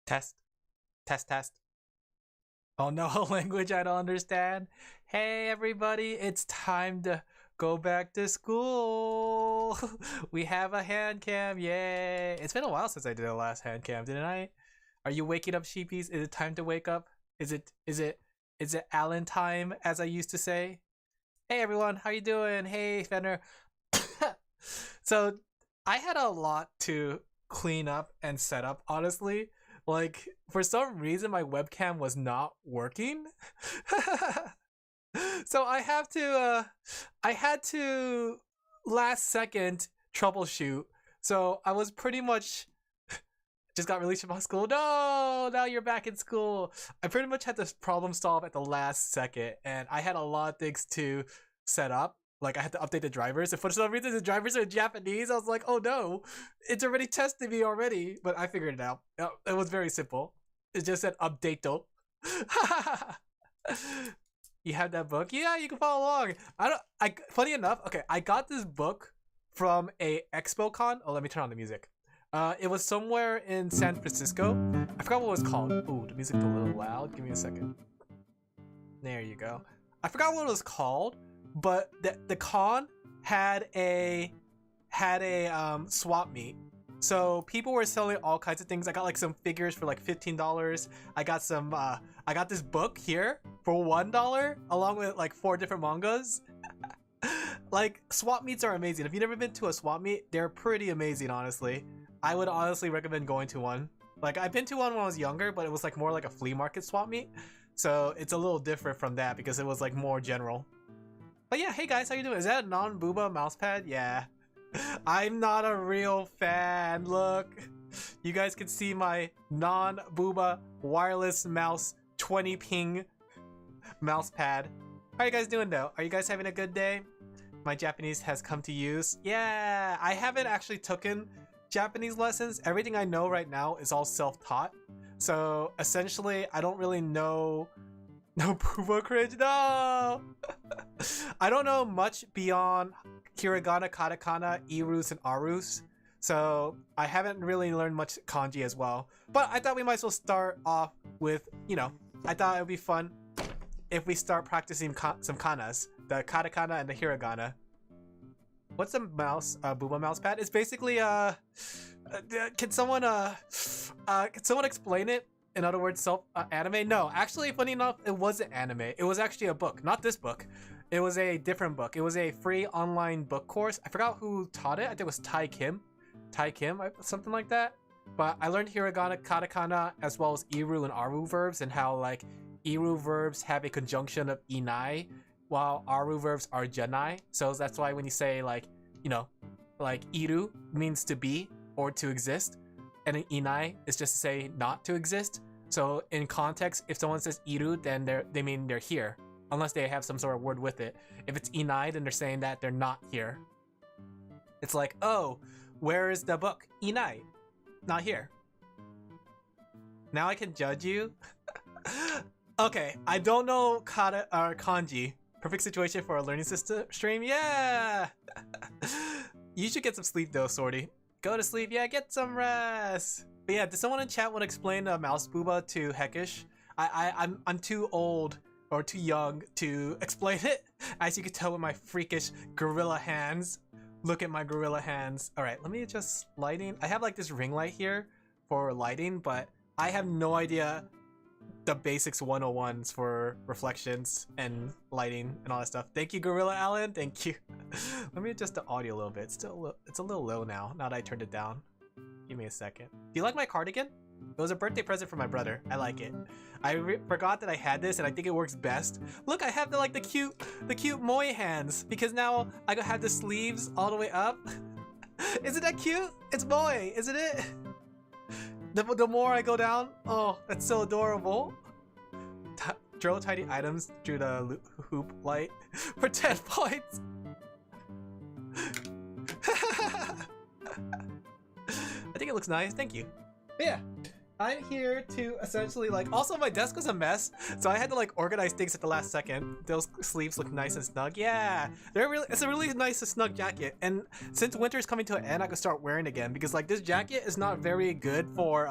Test, test. Oh no, language I don't understand. Hey everybody, it's time to go back to school. We have a hand cam, yay! It's been a while since I did a last hand cam, didn't I? Are you waking up, sheepies? Is it time to wake up? Is it Allen time, as I used to say? Hey everyone, how you doing? Hey Fenner. So I had a lot to clean up and set up, honestly. Like, for some reason my webcam was not working. So I had to last second troubleshoot. So I was pretty much just got released from school. No, now you're back in school. I pretty much had this problem solve at the last second, and I had a lot of things to set up. Like, I had to update the drivers, and for some reason the drivers are Japanese. I was like, oh no, it's already tested me already. But I figured it out. It was very simple. It just said update though. You have that book? Yeah, you can follow along. Funny enough, okay, I got this book from a expo con. Oh, let me turn on the music. It was somewhere in San Francisco. I forgot what it was called. Ooh, the music's a little loud. Give me a second. There you go. I forgot what it was called, but the con had a swap meet. So people were selling all kinds of things. I got like some figures for like $15. I got this book here for $1 along with like 4 different mangas. Like, swap meets are amazing. If you've never been to a swap meet, they're pretty amazing, honestly. I would honestly recommend going to one. Like, I've been to one when I was younger, but it was like more like a flea market swap meet. So it's a little different from that because it was like more general. But yeah, hey guys, how you doing? Is that a non-booba mousepad? Yeah. I'm not a real fan. Look, you guys can see my non-booba wireless mouse 20 ping mousepad. How are you guys doing though? Are you guys having a good day? My Japanese has come to use. Yeah, I haven't actually taken Japanese lessons. Everything I know right now is all self-taught. So essentially, I don't really know. No Puma cringe, no! I don't know much beyond hiragana, katakana, irus, and arus. So I haven't really learned much kanji as well. But I thought we might as well start off with, you know, I thought it would be fun if we start practicing some kanas. The katakana and the hiragana. What's a mouse, booba mouse pad? It's basically can someone explain it? In other words, anime? No, actually, funny enough, it wasn't anime. It was actually a book, not this book. It was a different book. It was a free online book course. I forgot who taught it. I think it was Tai Kim, something like that. But I learned hiragana, katakana, as well as iru and aru verbs, and how like iru verbs have a conjunction of inai, while aru verbs are janai. So that's why when you say like, you know, like iru means to be or to exist, and an inai is just to say not to exist. So in context, if someone says iru, then they mean they're here, unless they have some sort of word with it. If it's inai, then they're saying that they're not here. It's like, oh, where is the book? Inai, not here. Now I can judge you. Okay, I don't know kata or kanji. Perfect situation for a learning system stream. Yeah. You should get some sleep though, Sorty. Go to sleep. Yeah, get some rest. But yeah, did someone in chat want to explain mouse booba to Heckish? I'm too old or too young to explain it. As you can tell with my freakish gorilla hands. Look at my gorilla hands. All right, let me adjust lighting. I have like this ring light here for lighting, but I have no idea the basics 101s for reflections and lighting and all that stuff. Thank you, Gorilla Alan. Thank you. Let me adjust the audio a little bit. It's a little low now that I turned it down. Give me a second. Do you like my cardigan? It was a birthday present from my brother. I like it. I forgot that I had this, and I think it works best. Look, I have the cute moe hands because now I have the sleeves all the way up. Isn't that cute? It's moe, isn't it? The more I go down, oh, that's so adorable. Drill tiny items through the hoop light for 10 points. I think it looks nice, thank you. But yeah, I'm here to essentially like, also my desk was a mess, so I had to like organize things at the last second. Those sleeves look nice and snug. Yeah, it's a really nice and snug jacket. And since winter is coming to an end, I can start wearing it again because like this jacket is not very good for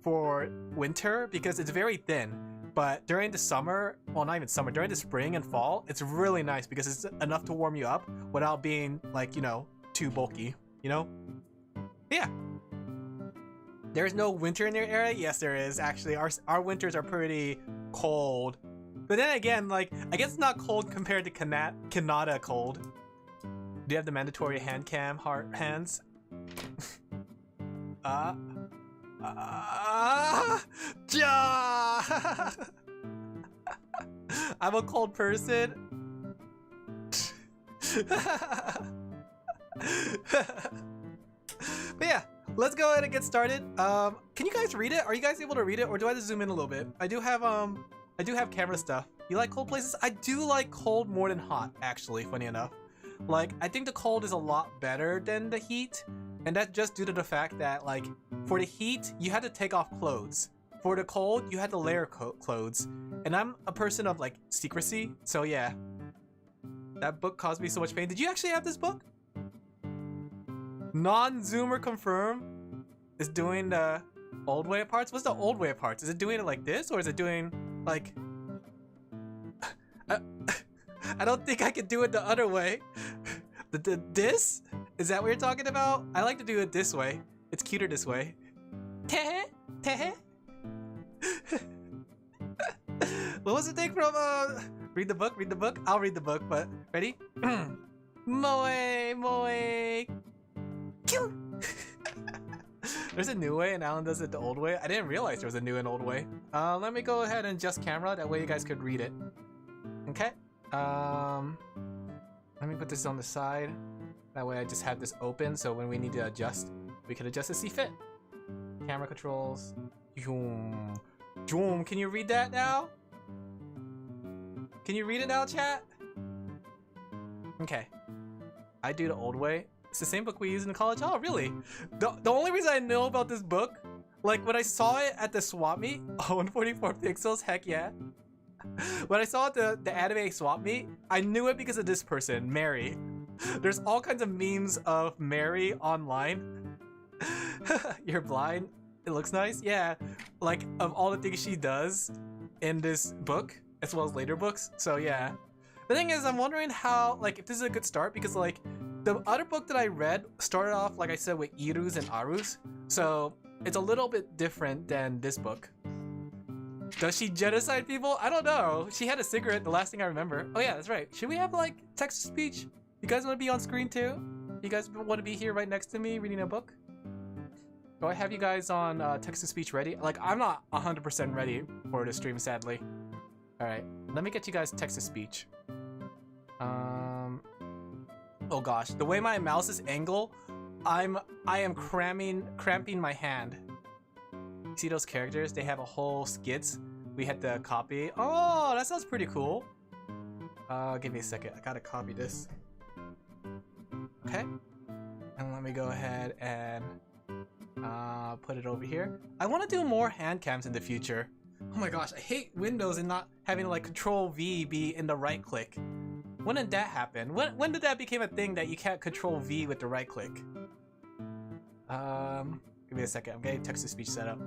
for winter because it's very thin. But during the summer, well, not even summer, during the spring and fall, it's really nice because it's enough to warm you up without being like, you know, too bulky, you know? Yeah. There's no winter in your area? Yes, there is. Actually, our winters are pretty cold. But then again, like, I guess it's not cold compared to Canada cold. Do you have the mandatory hand cam hands? I'm a cold person. But yeah, let's go ahead and get started. Can you guys read it? Are you guys able to read it, or do I have to zoom in a little bit? I do have camera stuff. You like cold places? I do like cold more than hot, actually, funny enough. Like, I think the cold is a lot better than the heat, and that's just due to the fact that, like, for the heat, you had to take off clothes. For the cold, you had to layer clothes. And I'm a person of, like, secrecy, so yeah. That book caused me so much pain. Did you actually have this book? Non-zoomer confirm is doing the old way of parts. What's the old way of parts? Is it doing it like this, or is it doing like I don't think I can do it the other way. This? Is that what you're talking about? I like to do it this way. It's cuter this way. What was the thing from read the book? Read the book? I'll read the book, but ready? Moe. There's a new way and Alan does it the old way. I didn't realize there was a new and old way. Let me go ahead and adjust camera. That way you guys could read it. Okay. Let me put this on the side. That way I just have this open, so when we need to adjust, we can adjust to see fit. Camera controls. Can you read that now? Can you read it now, chat? Okay. I do the old way. It's the same book we use in college. Oh, really? The only reason I know about this book, like when I saw it at the swap meet, 144 pixels, heck yeah. When I saw it at the anime swap meet, I knew it because of this person, Mary. There's all kinds of memes of Mary online. You're blind? It looks nice? Yeah. Like, of all the things she does in this book, as well as later books. So yeah. The thing is, I'm wondering how, like, if this is a good start, because like, the other book that I read started off, like I said, with Irus and Arus. So it's a little bit different than this book. Does she genocide people? I don't know. She had a cigarette, the last thing I remember. Oh yeah, that's right. Should we have like text-to-speech? You guys want to be on screen too? You guys want to be here right next to me reading a book? Do I have you guys on text-to-speach ready? Like, I'm not 100% ready for the stream, sadly. Alright, let me get you guys text-to-speech. Oh gosh, the way my mouse is angled, I am cramping my hand. See those characters? They have a whole skits we had to copy. Oh, that sounds pretty cool. Give me a second. I gotta copy this. Okay. And let me go ahead and put it over here. I want to do more hand cams in the future. Oh my gosh, I hate Windows and not having like Control V be in the right click. When did that happen? When did that become a thing that you can't Control V with the right click? Give me a second. I'm getting text-to-speech set up.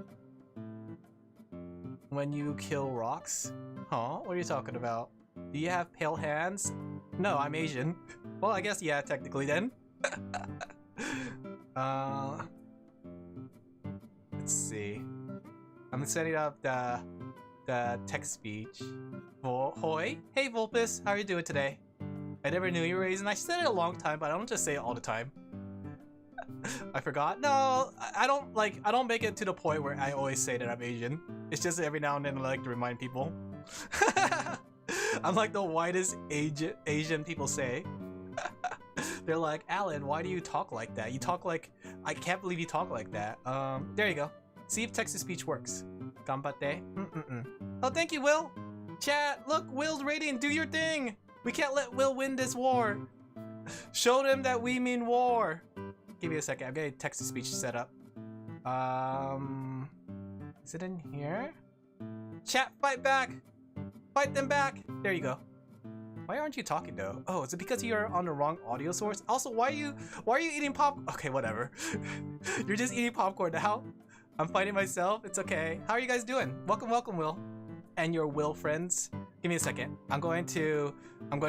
When you kill rocks? Huh? What are you talking about? Do you have pale hands? No, I'm Asian. Well, I guess yeah, technically then. Let's see. I'm setting up the text-speech. Hoi. Hey, Vulpus. How are you doing today? I never knew you were Asian. I said it a long time, but I don't just say it all the time. I forgot. No, I don't make it to the point where I always say that I'm Asian. It's just every now and then I like to remind people. I'm like the whitest Asian people say. They're like, Alan, why do you talk like that? You talk like, I can't believe you talk like that. There you go. See if text-to-speech works. Ganbatte. Oh, thank you, Will. Chat, look, Will's rating. Do your thing. We can't let Will win this war. Show them that we mean war. Give me a second. I'm getting text-to-speech set up. Is it in here? Chat, fight back. Fight them back. There you go. Why aren't you talking though? Oh, is it because you're on the wrong audio source? Also, why are you eating pop? Okay, whatever. You're just eating popcorn now. I'm fighting myself. It's okay. How are you guys doing? Welcome, welcome, Will. And your Will friends. Give me a second. I'm going to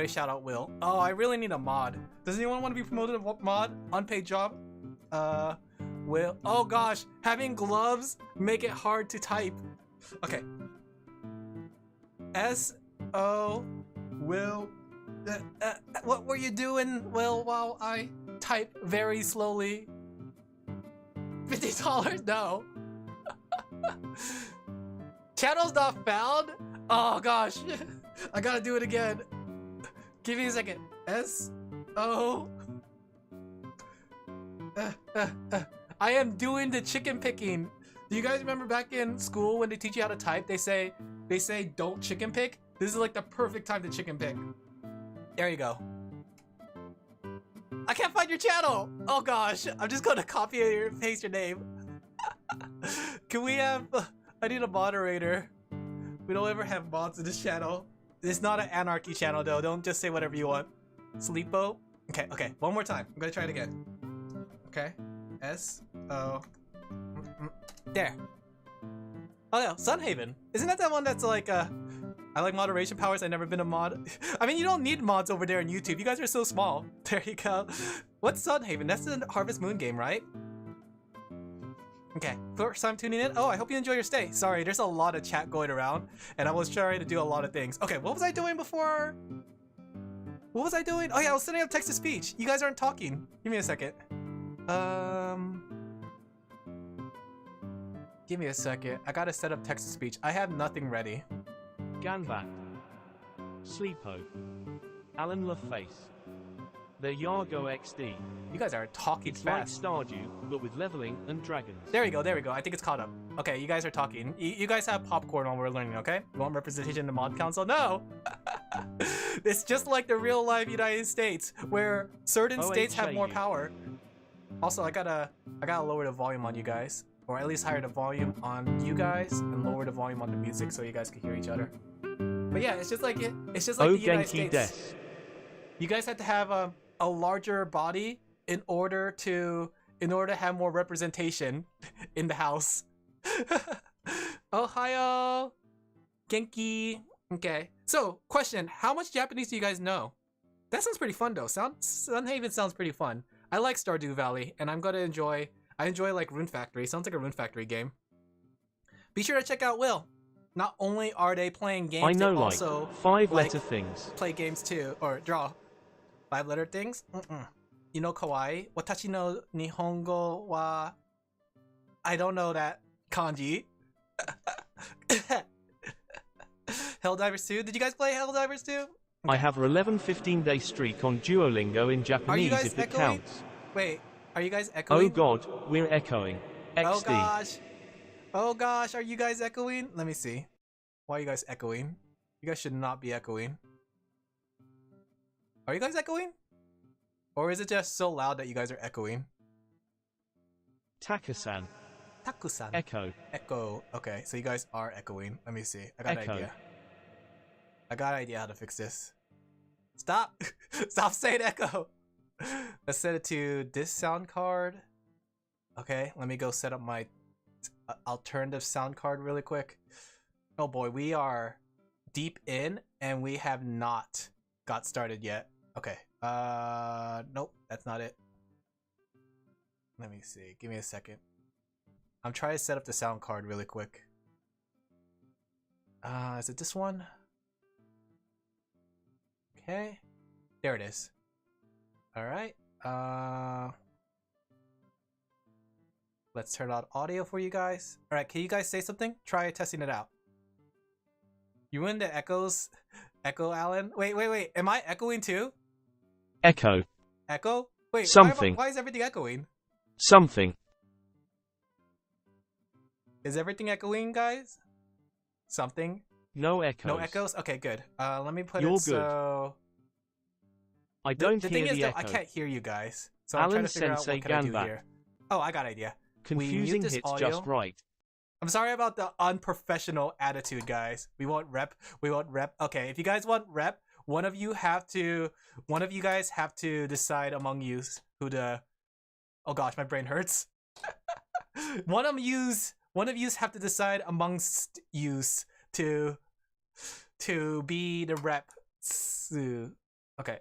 shout out Will. Oh, I really need a mod. Does anyone want to be promoted to mod? Unpaid job? Will. Oh gosh, having gloves make it hard to type. Okay. S-O Will. What were you doing, Will, while I type very slowly? $50? No. Channel's not found? Oh gosh. I gotta do it again. Give me a second. S-O. I am doing the chicken picking. Do you guys remember back in school when they teach you how to type? They say don't chicken pick? This is like the perfect time to chicken pick. There you go. I can't find your channel. Oh gosh, I'm just gonna copy and paste your name. Can we have, I need a moderator. We don't ever have mods in this channel. It's not an anarchy channel though. Don't just say whatever you want. Sleepo. Okay, one more time. I'm gonna try it again. Okay. S-O. There. Oh no, Sunhaven. Isn't that one that's like, I like moderation powers, I've never been a mod. I mean, you don't need mods over there on YouTube. You guys are so small. There you go. What's Sunhaven? That's the Harvest Moon game, right? Okay, first time tuning in. Oh, I hope you enjoy your stay. Sorry, there's a lot of chat going around, and I was trying to do a lot of things. Okay, what was I doing before? What was I doing? Oh yeah, I was setting up text-to-speech. You guys aren't talking. Give me a second. Give me a second. I gotta set up text-to-speech. I have nothing ready. Ganvat, Sleepo, Alin Laphel, the Yargo XD. You guys are talking it's fast. Like Stardew, but with leveling and dragons. There we go, there we go. I think it's caught up. Okay, you guys are talking. You guys have popcorn while we're learning, okay? You want representation in the mod council? No! It's just like the real life United States, where certain states have more power. Also, I gotta lower the volume on you guys. Or at least higher the volume on you guys and lower the volume on the music so you guys can hear each other. But yeah, it's just like the United States. You guys have to have a larger body in order to have more representation in the house. Ohio, Genki. Okay. So, question: how much Japanese do you guys know? That sounds pretty fun though. Sunhaven sounds pretty fun. I like Stardew Valley, and I'm gonna enjoy. I enjoy like Rune Factory. Sounds like a Rune Factory game. Be sure to check out Will. Not only are they playing games, I know, they like also five-letter things. Play games too, or draw. 5-letter things? You know kawaii? Watashi no nihongo wa... I don't know that kanji. Helldivers 2? Did you guys play Helldivers 2? Okay. I have an 11-15-day streak on Duolingo in Japanese if it counts. Wait, are you guys echoing? Oh god, we're echoing. XD. Oh gosh. Oh gosh, are you guys echoing? Let me see. Why are you guys echoing? You guys should not be echoing. Are you guys echoing? Or is it just so loud that you guys are echoing? Taka-san. Taku-san. Echo. Echo. Okay, so you guys are echoing. Let me see. I got an idea. I got an idea how to fix this. Stop! Stop saying echo! Let's set it to this sound card. Okay, let me go set up my alternative sound card really quick. Oh boy, we are deep in and we have not got started yet. Okay, nope, that's not it. Let me see, give me a second. I'm trying to set up the sound card really quick. Is it this one? Okay, there it is. Alright, let's turn on audio for you guys. Alright, can you guys say something? Try testing it out. You win the echoes? Echo, Alan? Wait, am I echoing too? Echo. Echo? Wait, something. Why is everything echoing? Something. Is everything echoing, guys? Something? No echoes. No echoes? Okay, good. Let me put You're it so... I don't the hear thing is, the though, echo. I can't hear you guys. So Alan I'm trying to figure out what can I do Ganvat. here. Oh, I got an idea. Confusing hits audio. just right. I'm sorry about the unprofessional attitude, guys. We won't rep. We won't rep. Okay, if you guys want rep, one of you guys have to decide among you who to... Oh gosh, my brain hurts. One of yous have to decide amongst yous to be the rep. Okay,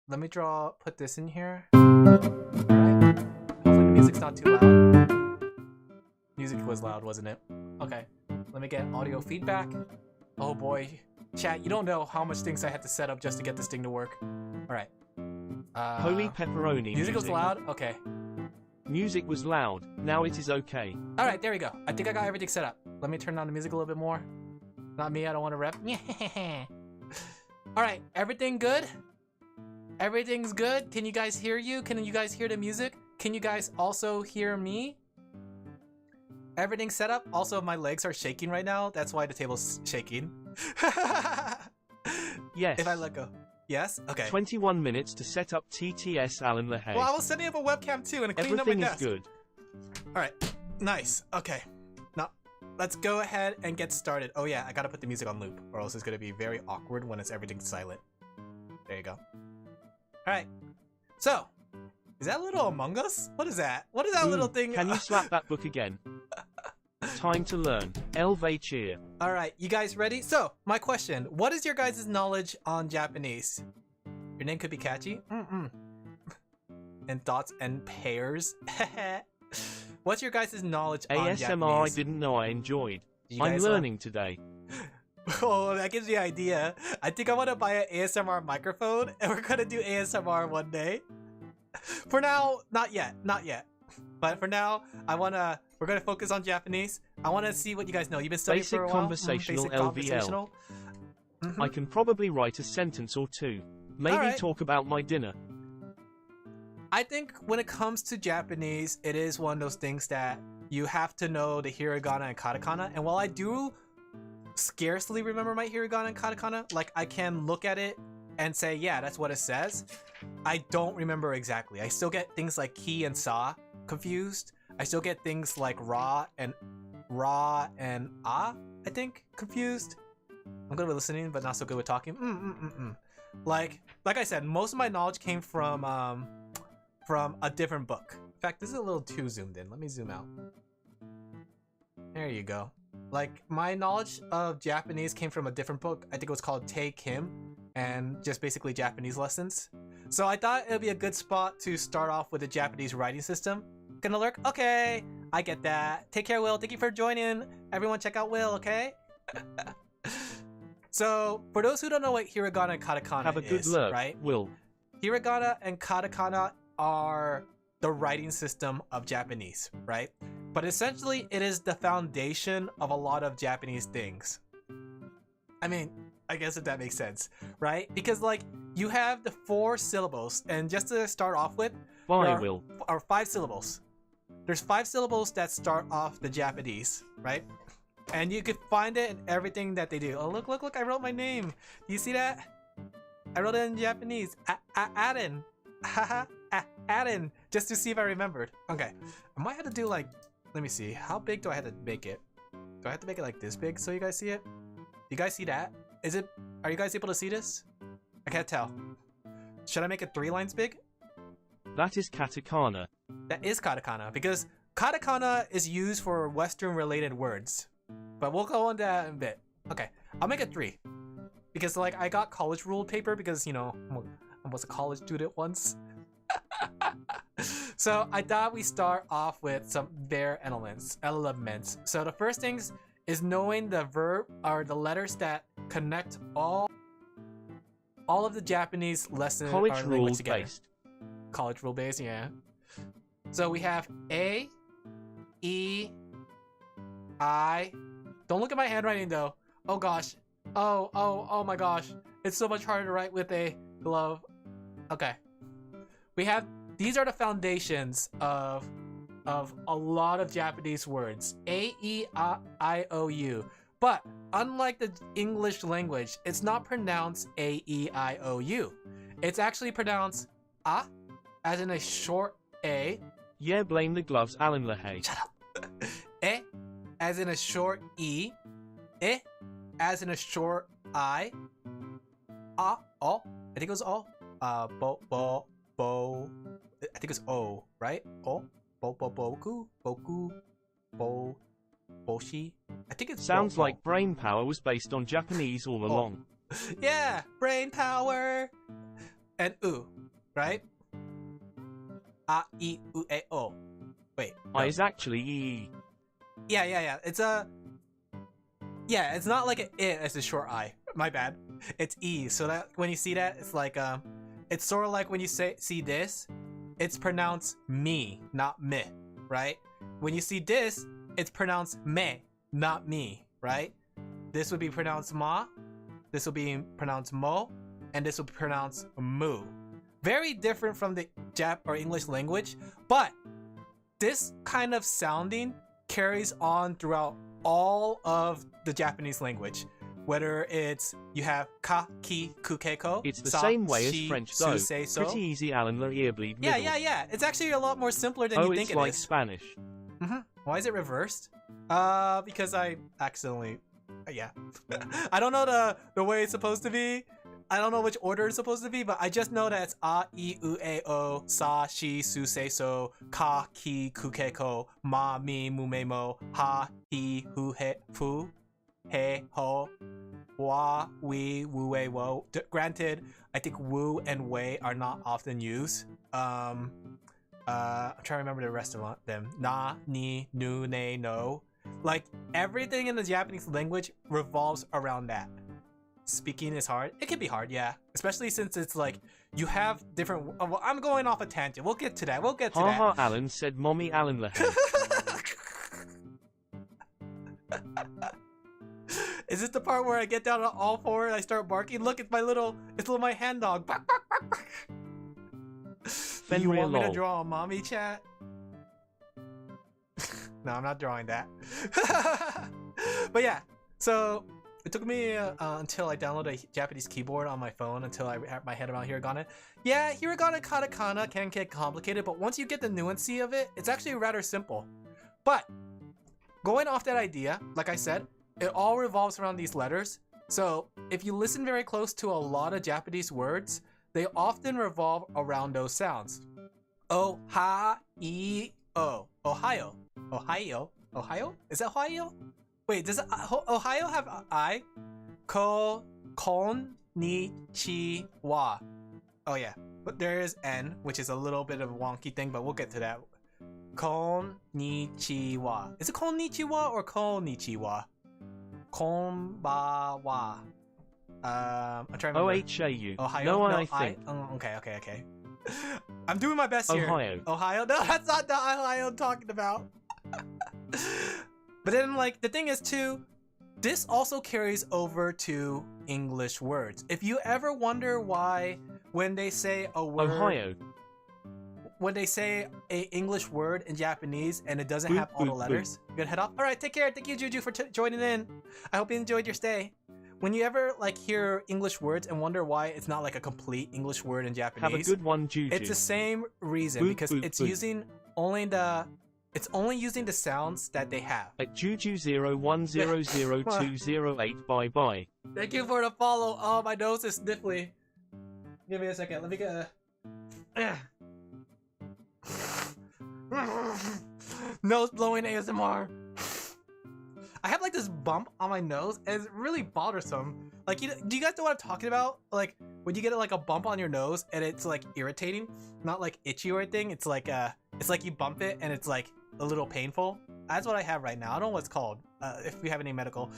let me put this in here. Alright. Hopefully the music's not too loud. Music was loud, wasn't it? Okay, let me get audio feedback. Oh boy. Chat, you don't know how much things I had to set up just to get this thing to work. Alright. Holy pepperoni. Music was loud? Okay. Music was loud. Now it is okay. Alright, there we go. I think I got everything set up. Let me turn down the music a little bit more. Not me, I don't want to rep. Alright, everything good? Everything's good? Can you guys hear you? Can you guys hear the music? Can you guys also hear me? Everything's set up? Also, my legs are shaking right now. That's why the table's shaking. Yes. If I let go. Yes? Okay. 21 minutes to set up TTS Alin Laphel. Well, I was setting up a webcam too and cleaning up my desk. Everything is good. Alright. Nice. Okay. Now, let's go ahead and get started. Oh yeah, I gotta put the music on loop or else it's gonna be very awkward when everything's silent. There you go. Alright. So, is that little Among Us? What is that? What is that little thing? Can you slap that book again? Time to learn. Elve cheer. Alright, you guys ready? So, my question. What is your guys' knowledge on Japanese? Your name could be catchy. And thoughts and pairs. What's your guys' knowledge on ASMR Japanese? I didn't know I enjoyed. I'm learning today. Oh, that gives me an idea. I think I want to buy an ASMR microphone and we're gonna do ASMR one day. For now, not yet. Not yet. But for now, we're gonna focus on Japanese. I want to see what you guys know. You've been studying for a while. Basic Basic LVL. conversational. I can probably write a sentence or two. Maybe talk about my dinner. I think when it comes to Japanese, it is one of those things that you have to know the hiragana and katakana. And while I do scarcely remember my hiragana and katakana, like I can look at it and say, yeah, that's what it says. I don't remember exactly. I still get things like ki and sa confused. I still get things like ra and ah, I think, confused. I'm good with listening, but not so good with talking. Like I said, most of my knowledge came from a different book. In fact, this is a little too zoomed in. Let me zoom out. There you go. Like, my knowledge of Japanese came from a different book. I think it was called Tae Kim, and just basically Japanese lessons. So I thought it would be a good spot to start off with the Japanese writing system. Gonna lurk? Okay, I get that. Take care, Will. Thank you for joining. Everyone check out Will, okay? So, for those who don't know what hiragana and katakana Have a good lurk, right? Will. Hiragana and katakana are the writing system of Japanese, right? But essentially, it is the foundation of a lot of Japanese things. I mean, I guess if that makes sense, right? Because, like, you have the 4 syllables, and just to start off with, Will. Are 5 syllables. There's 5 syllables that start off the Japanese, right? And you could find it in everything that they do. Oh, look, I wrote my name. Do you see that? I wrote it in Japanese. Alin. Haha. Alin. Just to see if I remembered. Okay. I might have to do like, let me see. How big do I have to make it? Do I have to make it like this big so you guys see it? You guys see that? Are you guys able to see this? I can't tell. Should I make it 3 lines big? That is katakana. That is katakana, because katakana is used for Western related words. But we'll go on that in a bit. Okay, I'll make it 3. Because, like, I got college ruled paper because, you know, I was a college student once. So I thought we start off with some bare elements. So the first things is knowing the verb or the letters that connect all of the Japanese lessons College rule together. based. College rule based, yeah. So we have A, E, I. Don't look at my handwriting though. Oh gosh. Oh my gosh. It's so much harder to write with a glove. Okay. These are the foundations of a lot of Japanese words. A, E, I, O, U. But unlike the English language, it's not pronounced A, E, I, O, U. It's actually pronounced A, as in a short A. Yeah, blame the gloves, Alin Laphel. Shut up. E, as in a short E. E, as in a short I. A, O. I think it was O. Bo. I think it's O, right? O. Boku. Boshi. I think it's sounds like brain power was based on Japanese all along. Yeah, brain power. And u, right? A, I, U, E, O. Wait. I is actually E. Yeah. It's a. Yeah, it's not like an I as a short I. My bad. It's E. So that when you see that, it's like it's sort of like when you see this, it's pronounced me, not me, right? When you see this, it's pronounced me, not me, right? This would be pronounced ma. This will be pronounced mo, and this will be pronounced mu. Very different from the Jap or English language, but this kind of sounding carries on throughout all of the Japanese language. Whether it's you have ka, ki, ku, ke, ko. It's the sa, same way as shi, French su, though. se, so. Pretty easy, Alin Laphel. Yeah. It's actually a lot more simpler than you think it is. Oh, it's like Spanish. Why is it reversed? Because I accidentally. Yeah. I don't know the way it's supposed to be. I don't know which order it's supposed to be, but I just know that it's a, I, U, E, O, sa, shi, su, se, so, ka, ki, ku, ke, ko, ma, mi, mu, me, mo, ha, hi, hu, he, fu, he, ho, wa, we, wu, we, wo. Granted, I think wu and wei are not often used. I'm trying to remember the rest of them. Na, ni, nu, ne, no. Like, everything in the Japanese language revolves around that. Speaking is hard. It can be hard, yeah. Especially since it's like, you have different... well, I'm going off a tangent. We'll get to that. Haha, Alan said mommy Alin Laphel. Is this the part where I get down on all four and I start barking? Look, it's my hand dog. Bark, bark, bark, bark. Do you want me to draw a mommy chat? No, I'm not drawing that. But yeah, so it took me until I downloaded a Japanese keyboard on my phone until I wrapped my head around hiragana. Yeah, hiragana, katakana can get complicated, but once you get the nuancy of it, it's actually rather simple. But going off that idea, like I said, it all revolves around these letters. So if you listen very close to a lot of Japanese words, they often revolve around those sounds. O-ha-i-o. Ohio. Ohio? Ohio? Is that Ohio? Wait, does Ohio have I? Konnichiwa. Oh yeah, but there is N, which is a little bit of a wonky thing, but we'll get to that. Konnichiwa. Is it konnichiwa or konnichiwa? Konbawa. I'm trying to remember. O-H-A-U. Ohio? No, I think. Okay. I'm doing my best here. Ohio? No, that's not the Ohio I'm talking about. But then, like, the thing is, too, this also carries over to English words. If you ever wonder why when they say a word... When they say a English word in Japanese and it doesn't have all the letters, you're gonna head off. All right, take care. Thank you, Juju, for joining in. I hope you enjoyed your stay. When you ever like hear English words and wonder why it's not like a complete English word in Japanese, have a good one, Juju. It's the same reason because it's using only the using the sounds that they have. At Juju01000208, bye. Thank you for the follow. Oh, my nose is sniffly. Give me a second. Let me get a nose blowing ASMR. I have like this bump on my nose and it's really bothersome. Like, do you guys know what I'm talking about? Like when you get like a bump on your nose and it's like irritating, not like itchy or anything. It's like you bump it and it's like a little painful. That's what I have right now. I don't know what it's called. If we have any medical,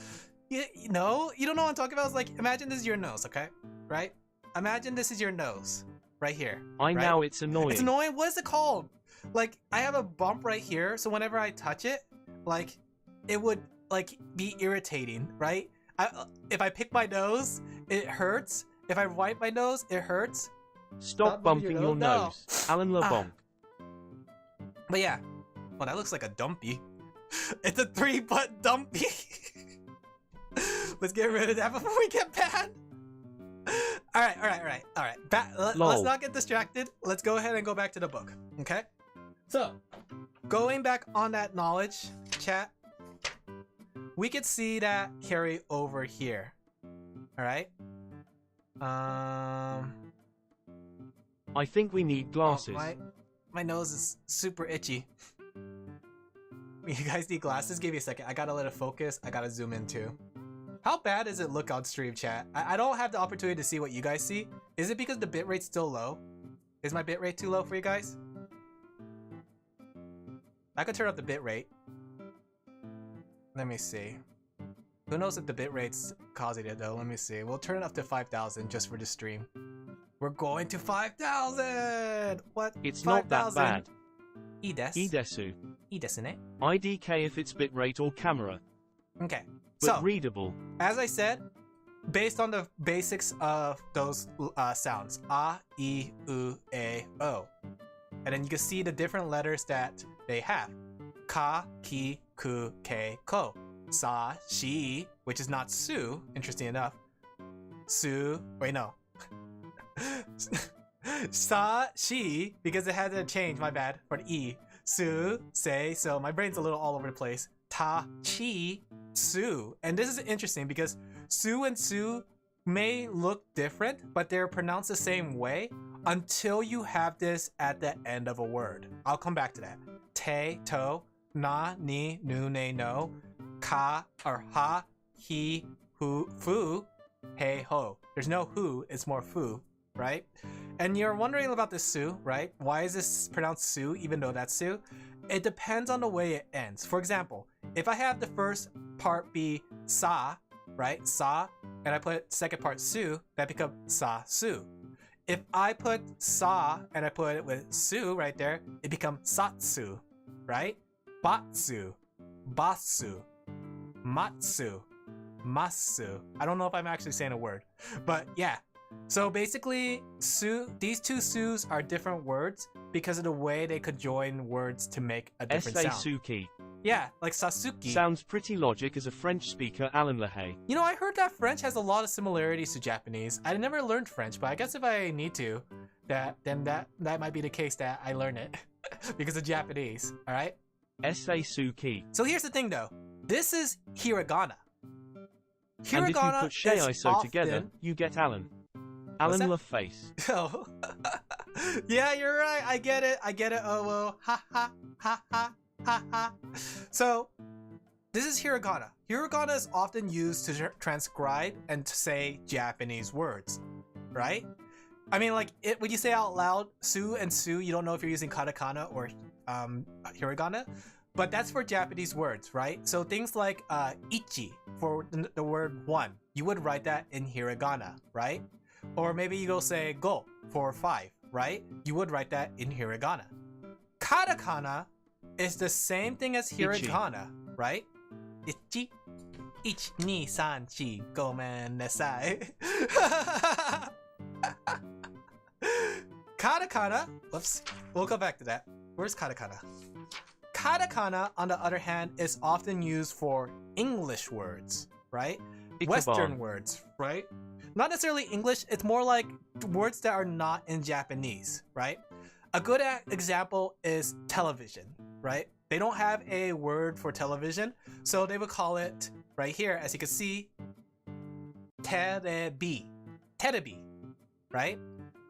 you don't know what I'm talking about. It's like, imagine this is your nose, okay? Right? Imagine this is your nose right here. I know it's annoying. It's annoying. What is it called? Like I have a bump right here, so whenever I touch it, like it would like be irritating, right? If I pick my nose, it hurts. If I wipe my nose, it hurts. Stop bumping your nose. Alin Laphel. But yeah. Oh, that looks like a dumpy. It's a 3-butt dumpy. Let's get rid of that before we get banned. All right. Let's not get distracted. Let's go ahead and go back to the book. Okay. So, going back on that knowledge chat, we could see that carry over here. All right. I think we need glasses. My nose is super itchy. You guys need glasses? Give me a second. I gotta let it focus. I gotta zoom in too. How bad does it look on stream chat? I don't have the opportunity to see what you guys see. Is it because the bitrate's still low? Is my bitrate too low for you guys? I could turn up the bitrate. Let me see. Who knows if the bitrate's causing it though? Let me see. We'll turn it up to 5,000 just for the stream. We're going to 5,000! What? It's 5, not that bad. Idesu. Idesune. IDK if it's bitrate or camera. Okay. But so, readable. As I said, based on the basics of those sounds. A, I, U, E, O. And then you can see the different letters that they have. Ka, ki, ku, ke, ko. Sa, shi, which is not su, interesting enough. Su, wait, no. Sa, shi, because it had to change, my bad, for the E. Su, say, so my brain's a little all over the place. Ta, chi, su. And this is interesting because su and su may look different, but they're pronounced the same way until you have this at the end of a word. I'll come back to that. Te, to, na, ni, nu, ne, no. Ka, or ha, he, hu, fu, hey, ho. There's no hu, it's more fu, right? And you're wondering about the su, right? Why is this pronounced su even though that's su? It depends on the way it ends. For example, if I have the first part be sa, right? Sa, and I put second part su, that becomes sa, su. If I put sa and I put it with su right there, it becomes satsu, right? Batsu, basu, matsu, masu. I don't know if I'm actually saying a word, but yeah. So basically, these two sus are different words because of the way they could join words to make a different sound. Sasuke. Yeah, like Sasuke. Sounds pretty logic as a French speaker, Alin Laphel. You know, I heard that French has a lot of similarities to Japanese. I never learned French, but I guess if I need to, then that might be the case that I learn it because of Japanese. All right. Sasuke. So here's the thing, though. This is hiragana. Hiragana and if you put Sheiso often... together, you get Alin. Alin Laphel. Oh. Yeah, you're right. I get it. Oh, well. Ha ha ha ha ha ha. So, this is hiragana. Hiragana is often used to transcribe and to say Japanese words, right? I mean, like, when you say out loud, su and su, you don't know if you're using katakana or hiragana, but that's for Japanese words, right? So things like ichi for the word one, you would write that in hiragana, right? Or maybe you go say go for 5, right? You would write that in hiragana. Katakana is the same thing as hiragana, right? Ichi, 1, 2, 3, 4, ごめんなさい. Katakana, whoops, we'll go back to that. Where's katakana? Katakana, on the other hand, is often used for English words, right? Western words, right? Not necessarily English, it's more like words that are not in Japanese, right? A good example is television, right? They don't have a word for television, so they would call it, right here, as you can see, terebi. Terebi, right?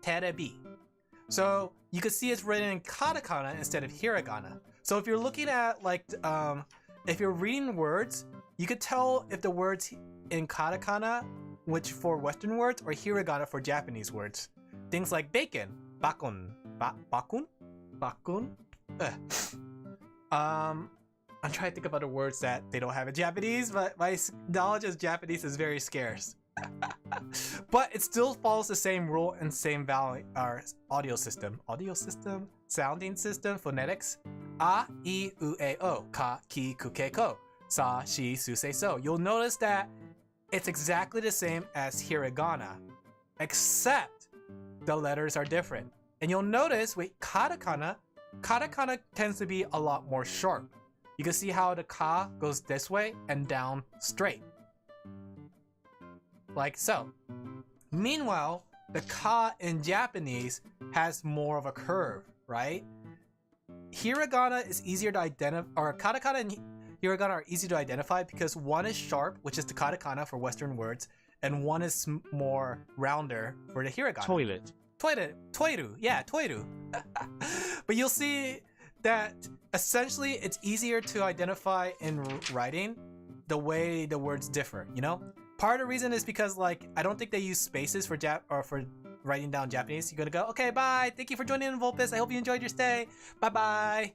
Terebi. So you can see it's written in katakana instead of hiragana. So if you're looking at, like, if you're reading words, you could tell if the words in katakana, which for Western words, or hiragana for Japanese words. Things like bacon, bakun, bakun, bakun. I'm trying to think of other words that they don't have in Japanese, but my knowledge of Japanese is very scarce. But it still follows the same rule and same value, audio system, sounding system, phonetics. A, I, U, E, O, ka, ki, ku, ke, ko, sa, shi, su, se, so. You'll notice that it's exactly the same as hiragana, except the letters are different. And you'll notice with katakana tends to be a lot more sharp. You can see how the ka goes this way and down straight. Like so. Meanwhile, the ka in Japanese has more of a curve, right? Hiragana is easier to identify, or katakana and hiragana are easy to identify because one is sharp, which is the katakana for Western words, and one is more rounder for the hiragana. Toilet. Toiru. Yeah, toiru. But you'll see that essentially it's easier to identify in writing the way the words differ, you know? Part of the reason is because like I don't think they use spaces for for writing down Japanese. You're gonna go, okay, bye. Thank you for joining in Vulpes. I hope you enjoyed your stay. Bye-bye.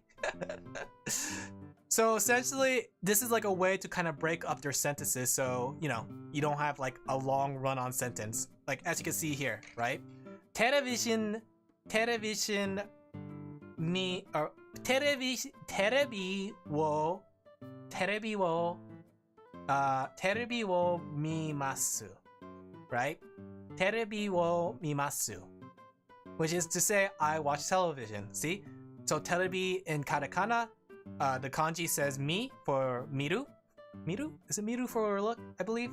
So essentially, this is like a way to kind of break up their sentences so, you know, you don't have like a long run-on sentence. Like as you can see here, right? Television mi or terebi wo mimasu, right? Terebi wo mimasu, which is to say I watch television. See? So terebi in katakana, the kanji says mi for miru. Miru? Is it miru for look, I believe?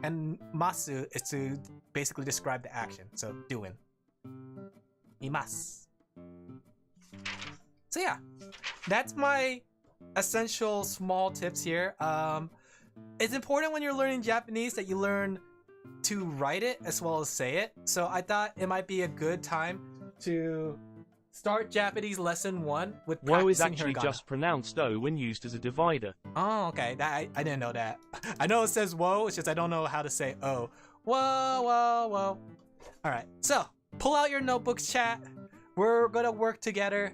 And masu is to basically describe the action. So doing. Mimasu. So yeah, that's my essential small tips here. It's important when you're learning Japanese that you learn to write it as well as say it. So I thought it might be a good time to start Japanese lesson 1 with practicing Wo is actually hiragana. just pronounced O when used as a divider. Oh, okay. I didn't know that. I know it says whoa, it's just I don't know how to say oh. Whoa, whoa, whoa. All right, so pull out your notebooks, chat. We're gonna work together.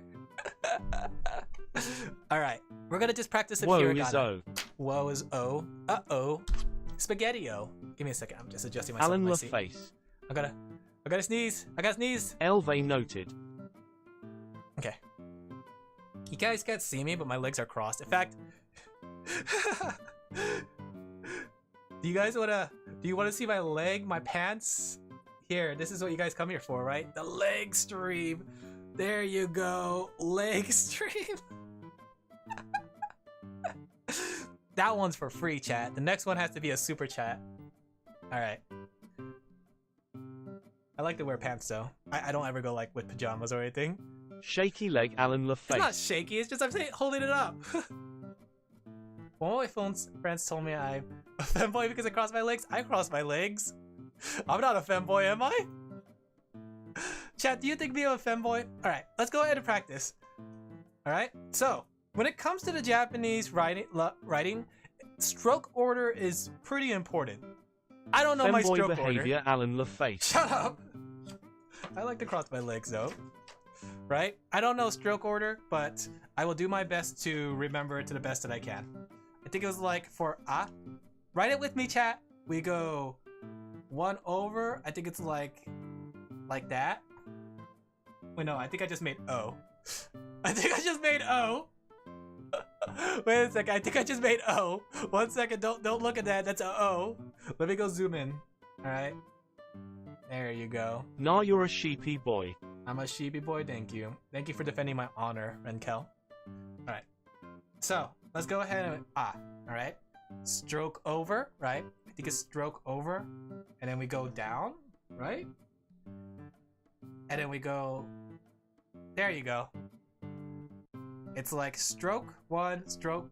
All right, we're gonna just practice some hiragana. Wo is O. Woe is O. Uh-oh. Spaghetti-O. Give me a second. I'm just adjusting myself. Alin in my seat. Laphel. I gotta sneeze. I gotta sneeze. Elve noted. Okay. You guys can't see me, but my legs are crossed. In fact, do you wanna see my leg, my pants? Here, this is what you guys come here for, right? The leg stream. There you go. Leg stream. That one's for free, chat. The next one has to be a super chat. Alright. I like to wear pants though. I don't ever go like with pajamas or anything. Shaky leg Alin It's Laphel. not shaky, it's just I'm holding it up. One of my friends told me I'm a femboy because I cross my legs. I cross my legs. I'm not a femboy, am I? Chat, do you think me a femboy? Alright, let's go ahead and practice. Alright, so when it comes to the Japanese writing, stroke order is pretty important. I don't know my Femboy stroke behavior order. Alin Laphel. Shut up! I like to cross my legs though. Right? I don't know stroke order, but I will do my best to remember it to the best that I can. I think it was like for ah. Write it with me, chat. We go 1 over. I think it's like that. Wait, no, I think I just made O. I think I just made O. Wait a second, I think I just made O. 1 second, don't look at that. That's a O. Let me go zoom in. Alright. There you go. Nah, you're a sheepy boy. I'm a sheepy boy, thank you. Thank you for defending my honor, Renkel. Alright. So, let's go ahead and alright. Stroke over, right? I think it's stroke over. And then we go down, right? And then we go... There you go. It's like stroke 1, stroke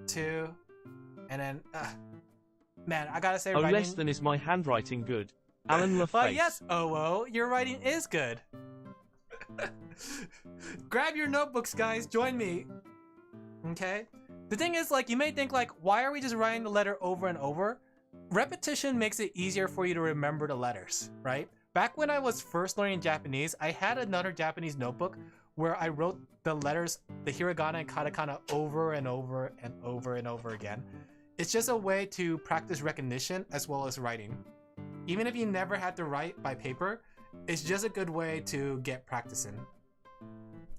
2, and then... man, I gotta say Oh, writing... less than is my handwriting good. Alin Laphel. Well, yes, oh, your writing is good. Grab your notebooks, guys. Join me. Okay? The thing is, like, you may think, like, why are we just writing the letter over and over? Repetition makes it easier for you to remember the letters, right? Back when I was first learning Japanese, I had another Japanese notebook where I wrote the letters, the hiragana and katakana over and over and over and over again. It's just a way to practice recognition as well as writing. Even if you never had to write by paper, it's just a good way to get practicing.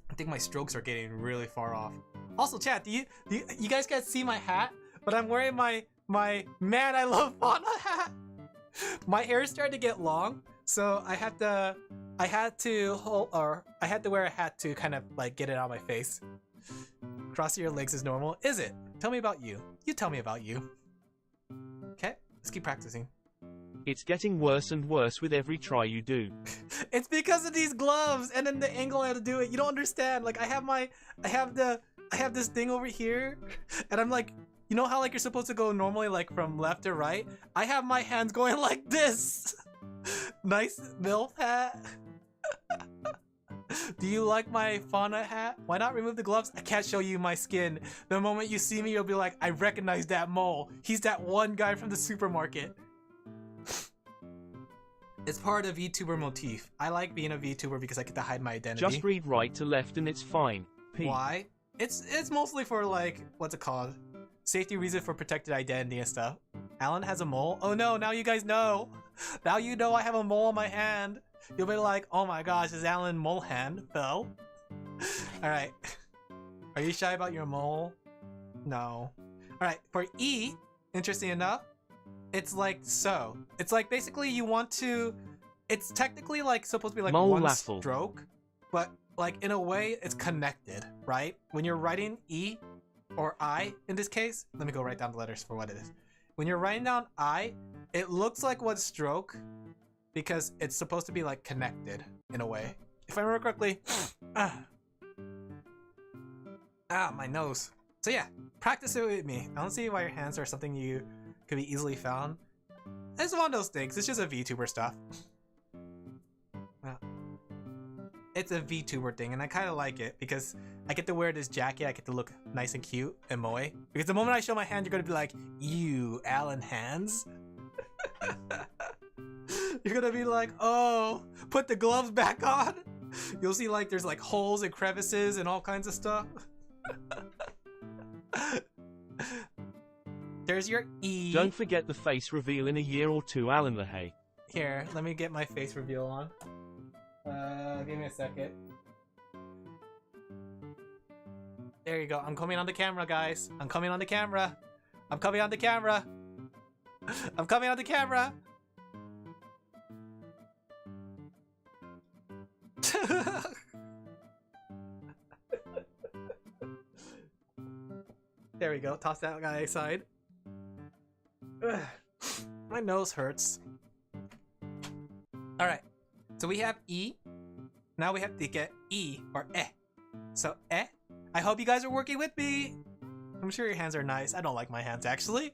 I think my strokes are getting really far off. Also, chat, do you guys can't see my hat, but I'm wearing my Man I Love Fauna hat. My hair started to get long, so I had to wear a hat to kind of like get it out of my face. Crossing your legs is normal, is it? Tell me about you. You tell me about you. Okay, let's keep practicing. It's getting worse and worse with every try you do. It's because of these gloves and then the angle I have to do it. You don't understand. Like I have this thing over here, and I'm like, you know how like you're supposed to go normally like from left to right? I have my hands going like this. Nice MILF hat. Do you like my fauna hat? Why not remove the gloves? I can't show you my skin. The moment you see me, you'll be like, I recognize that mole. He's that one guy from the supermarket. It's part of VTuber motif. I like being a VTuber because I get to hide my identity. Just read right to left and it's fine. P. Why? It's mostly for like, what's it called? Safety reason for protected identity and stuff. Alin has a mole? Oh no, now you guys know. Now you know I have a mole on my hand. You'll be like, oh my gosh, is Alin mole hand? Phil? Alright. Are you shy about your mole? No. Alright, for E, interesting enough, it's like so. It's like basically you want to... It's technically like supposed to be like one stroke, but like in a way it's connected, right? When you're writing E, or I in this case, let me go write down the letters for what it is. When you're writing down I, it looks like one stroke because it's supposed to be like connected in a way. If I remember correctly. My nose. So yeah, practice it with me. I don't see why your hands are something you could be easily found. It's one of those things. It's just a VTuber stuff. It's a VTuber thing, and I kind of like it because I get to wear this jacket. I get to look nice and cute and moe. Because the moment I show my hand, you're gonna be like, "You, Alin hands." You're gonna be like, "Oh, put the gloves back on." You'll see like there's like holes and crevices and all kinds of stuff. There's your E. Don't forget the face reveal in a year or two, Alin Laphel. Here, let me get my face reveal on. Give me a second. There you go. I'm coming on the camera, guys. I'm coming on the camera. I'm coming on the camera. I'm coming on the camera. There we go. Toss that guy aside. Ugh. My nose hurts. Alright. So we have E. Now we have to get E or E. So E. I hope you guys are working with me. I'm sure your hands are nice. I don't like my hands actually.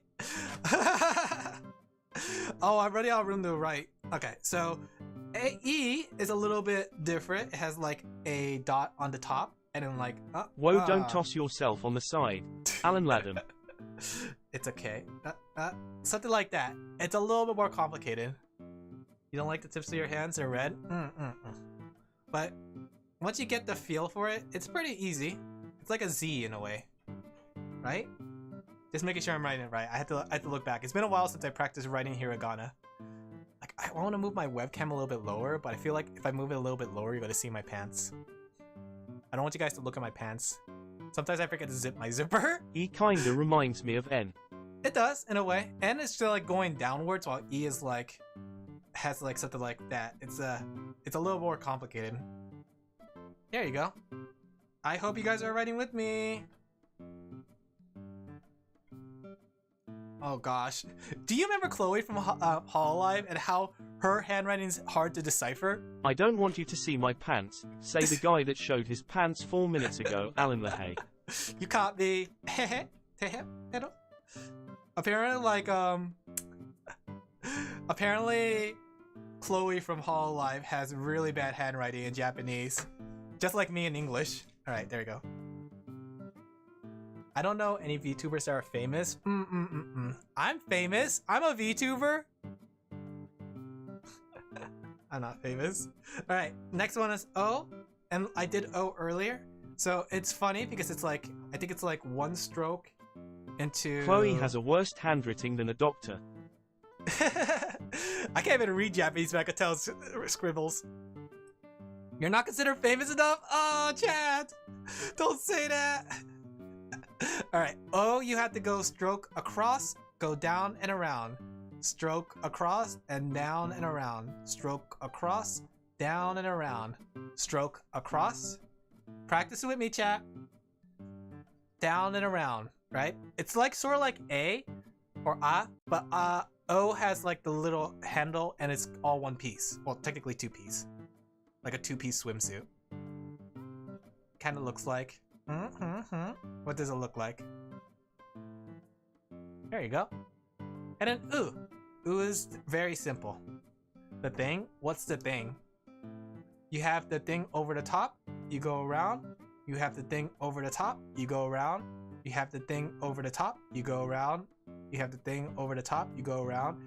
Oh, I'm running out of room to write. Okay, so E is a little bit different. It has like a dot on the top and then like whoa, don't toss yourself on the side. Alin Laphel. It's okay. Something like that. It's a little bit more complicated. You don't like the tips of your hands? They're red? But once you get the feel for it, it's pretty easy. It's like a Z in a way. Right? Just making sure I'm writing it right. I had to look back. It's been a while since I practiced writing hiragana. Like, I want to move my webcam a little bit lower, but I feel like if I move it a little bit lower, you're going to see my pants. I don't want you guys to look at my pants. Sometimes I forget to zip my zipper. E kinda reminds me of N. It does, in a way. N is still like going downwards, while E is like... has like something like that. It's a little more complicated. There you go. I hope you guys are writing with me. Oh gosh. Do you remember Chloe from Hololive and how her handwriting's hard to decipher? I don't want you to see my pants. Say the guy that showed his pants 4 minutes ago, Alin Laphel. You caught me. Apparently, like, apparently Chloe from Hololive has really bad handwriting in Japanese. Just like me in English. Alright, there we go. I don't know any VTubers that are famous. I'm famous. I'm a VTuber. I'm not famous. Alright, next one is O. And I did O earlier. So it's funny because it's like, I think it's like one stroke into... Chloe has a worse handwriting than a doctor. I can't even read Japanese, but I could tell scribbles. You're not considered famous enough? Oh, Chad! Don't say that! Alright, O, you have to go stroke across, go down and around. Stroke across and down and around. Stroke across, down and around. Stroke across. Practice it with me, chat. Down and around, right? It's like sort of like A or A, but O has like the little handle and it's all one piece. Well, technically two piece. Like a two-piece swimsuit. Kind of looks like. What does it look like? There you go. And then Oo. Oo is very simple. The thing? What's the thing? You have the thing over the top, you go around. You have the thing over the top, you go around. You have the thing over the top, you go around. You have the thing over the top, you go around.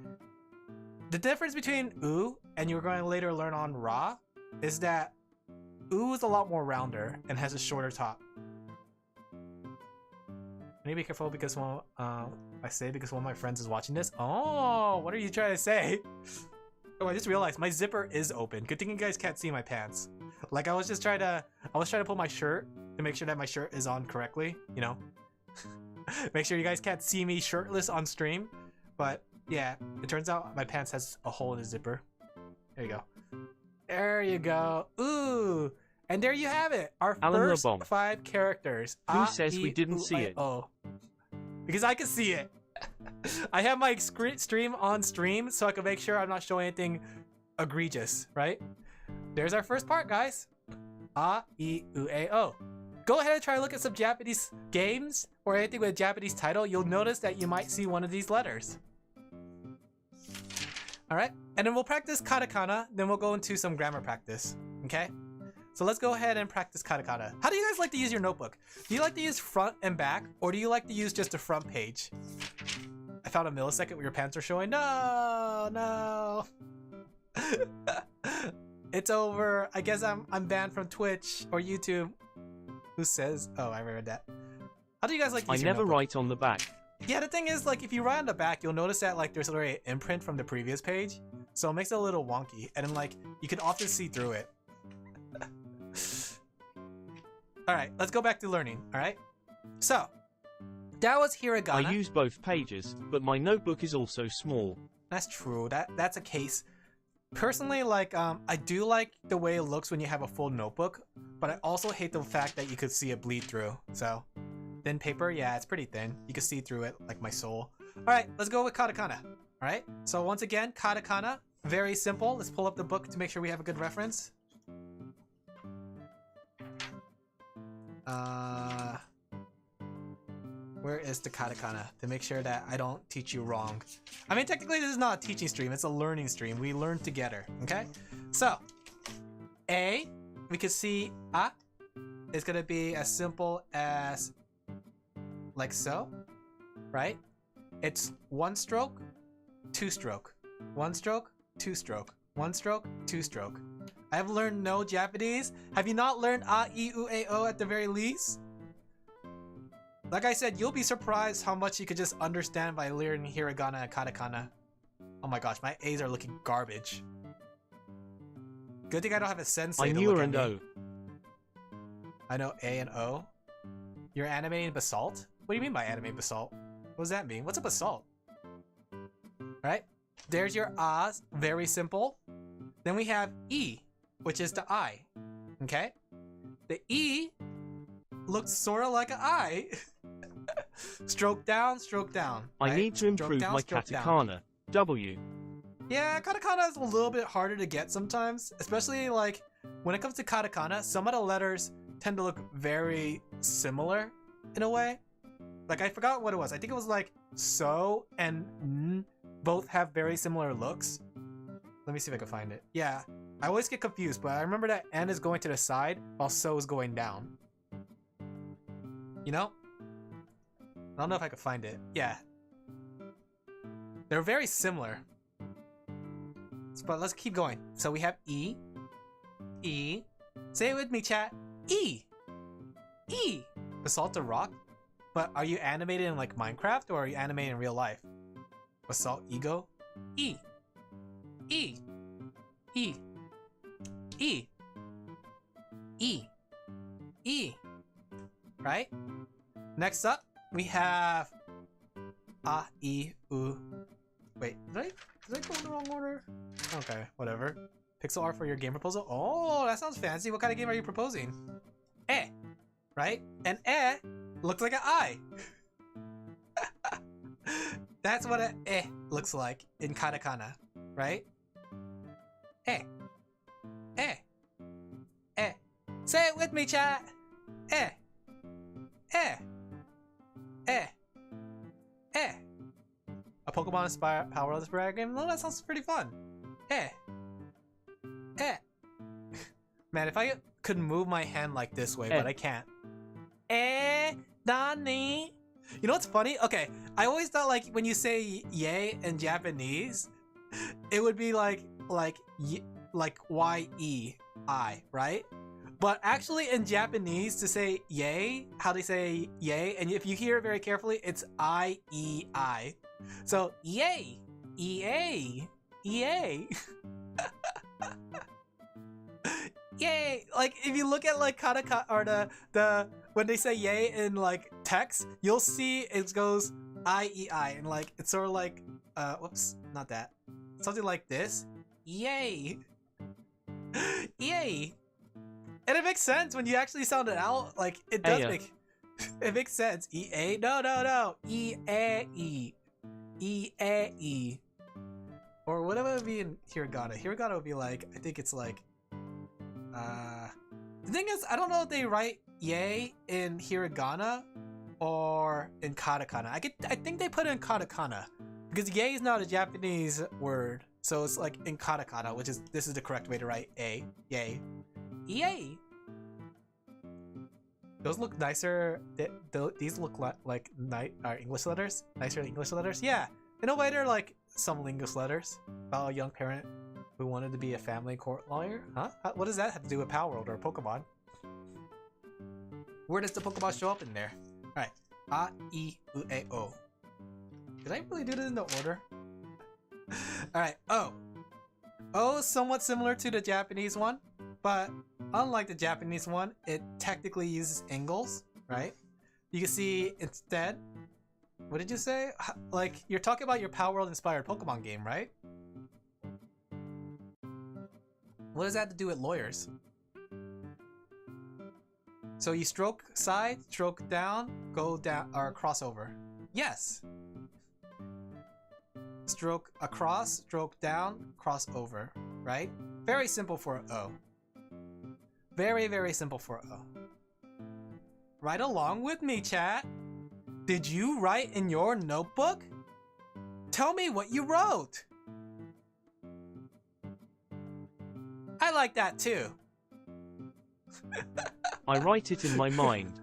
The difference between oo and you're going to later learn on ra is that oo is a lot more rounder and has a shorter top. I need to be careful because one of my friends is watching this. Oh, what are you trying to say? Oh, I just realized my zipper is open. Good thing you guys can't see my pants. Like I was trying to pull my shirt to make sure that my shirt is on correctly, you know. Make sure you guys can't see me shirtless on stream. But yeah, it turns out my pants has a hole in the zipper. There you go. There you go. Ooh. And there you have it. Our first 5 characters. Who says we didn't see it? Oh. Because I can see it. I have my stream on stream so I can make sure I'm not showing anything egregious, right? There's our first part, guys. A, I, U, A, O. Go ahead and try to look at some Japanese games or anything with a Japanese title. You'll notice that you might see one of these letters. Alright, and then we'll practice katakana, then we'll go into some grammar practice, okay? So let's go ahead and practice katakana. How do you guys like to use your notebook? Do you like to use front and back, or do you like to use just the front page? I found a millisecond where your pants are showing. No. It's over. I guess I'm banned from Twitch or YouTube. Who says? Oh, I read that. How do you guys like to use your notebook? Write on the back. Yeah, the thing is, like, if you write on the back, you'll notice that, like, there's already an imprint from the previous page. So it makes it a little wonky. And then, like, you can often see through it. Alright, let's go back to learning, alright? So, that was hiragana. I use both pages, but my notebook is also small. That's true. That's a case. Personally, like, I do like the way it looks when you have a full notebook, but I also hate the fact that you could see it bleed through, so... Thin paper? Yeah, it's pretty thin. You can see through it, like my soul. Alright, let's go with katakana. Alright, so once again, katakana. Very simple. Let's pull up the book to make sure we have a good reference. Where is the katakana? To make sure that I don't teach you wrong. I mean, technically this is not a teaching stream. It's a learning stream. We learn together, okay? So, A, we can see A is going to be as simple as like so, right? It's 1 stroke, 2 stroke, 1 stroke, 2 stroke, 1 stroke, 2 stroke. I have learned no Japanese. Have you not learned A, I, U, A, O at the very least? Like I said, you'll be surprised how much you could just understand by learning hiragana and katakana. Oh my gosh, my A's are looking garbage. Good thing I don't have a sensei to look at me. I know A and O. You're animating basalt? What do you mean by animate basalt? What does that mean? What's a basalt? Right? There's your A's. Very simple. Then we have E, which is the I. Okay? The E looks sort of like an I. Stroke down, stroke down. Right? I need to improve my katakana. W. Yeah, katakana is a little bit harder to get sometimes. Especially like when it comes to katakana, some of the letters tend to look very similar in a way. Like I forgot what it was. I think it was like so and n both have very similar looks. Let me see if I can find it. Yeah, I always get confused, but I remember that N is going to the side while so is going down. You know? I don't know if I can find it. Yeah. They're very similar. But let's keep going. So we have E. E. Say it with me, chat. E. E. Basalt a rock? But are you animated in like Minecraft or are you animated in real life? Basalt ego? E. E. E. E. E. E. Right? Next up, we have A, I, U. Wait, did I go in the wrong order? Okay, whatever. Pixel art for your game proposal? Oh, that sounds fancy. What kind of game are you proposing? Eh. Right? And eh looks like an I. That's what an eh looks like in katakana, right? Eh. Eh. Eh. Say it with me, chat. Eh. Eh. Eh. Eh. A Pokemon inspired power of this game? No, that sounds pretty fun. Eh. Eh. Man, if I could move my hand like this way, Eh. but I can't. Nani? You know what's funny? Okay, I always thought like when you say yay in Japanese, it would be like Y-E-I, right? But actually in Japanese to say yay, how they say yay, and if you hear it very carefully, it's I-E-I. So yay, E-A, yay. Yay! Like if you look at like katakana or the when they say yay in like text, you'll see it goes I-E-I, and like it's sort of like whoops, not that. Something like this. Yay! Yay! And it makes sense when you actually sound it out. Like it does make it makes sense. E-A? No. E-A-E. E-A-E. Or whatever would be in hiragana. Hiragana would be like, I think it's like the thing is, I don't know if they write yay in hiragana or in katakana. I think they put it in katakana because yay is not a Japanese word, so it's like in katakana, which is this is the correct way to write a yay. Yay. Those look nicer. These look like English letters. Nicer English letters. Yeah, in a way they're like some English letters about a young parent who wanted to be a family court lawyer? Huh? What does that have to do with Power World or Pokemon? Where does the Pokemon show up in there? Alright. A-E-U-A-O. Did I really do this in the order? Alright, O. O is somewhat similar to the Japanese one, but unlike the Japanese one, it technically uses angles, right? You can see instead, what did you say? Like, you're talking about your Power World inspired Pokemon game, right? What does that have to do with lawyers? So you stroke side, stroke down, go down, or crossover. Yes. Stroke across, stroke down, crossover, right? Very simple for O. Very, very simple for O. Write along with me, chat. Did you write in your notebook? Tell me what you wrote. I like that too. I write it in my mind.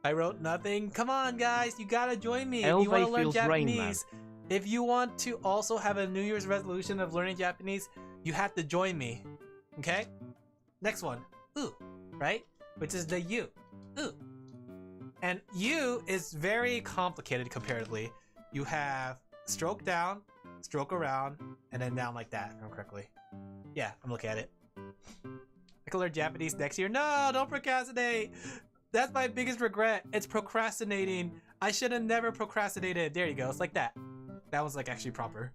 I wrote nothing. Come on, guys, you gotta join me if Elve you want to learn feels Japanese. If you want to also have a New Year's resolution of learning Japanese, you have to join me. Okay? Next one. U, right? Which is the U. U. And U is very complicated comparatively. You have stroke down, stroke around, and then down like that, if I'm correctly. Yeah, I'm looking at it. I can learn Japanese next year. No, don't procrastinate. That's my biggest regret. It's procrastinating. I should have never procrastinated. There you go. It's like that. That was like actually proper.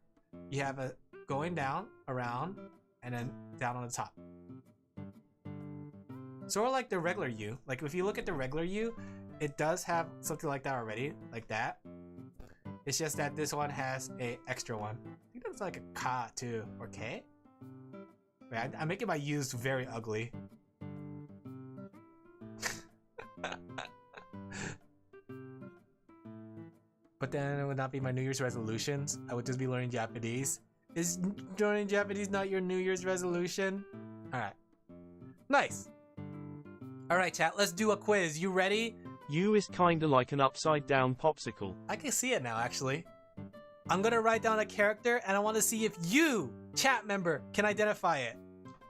You have a going down, around, and then down on the top. Sort of like the regular U. Like if you look at the regular U, it does have something like that already, like that. It's just that this one has a extra one. I think that's like a ka too, or K. Wait, I'm making my U's very ugly. But then it would not be my New Year's resolutions. I would just be learning Japanese. Is learning Japanese not your New Year's resolution? Alright. Nice. Alright, chat, let's do a quiz. You ready? U is kinda like an upside down popsicle. I can see it now, actually. I'm gonna write down a character and I want to see if you, chat member, can identify it.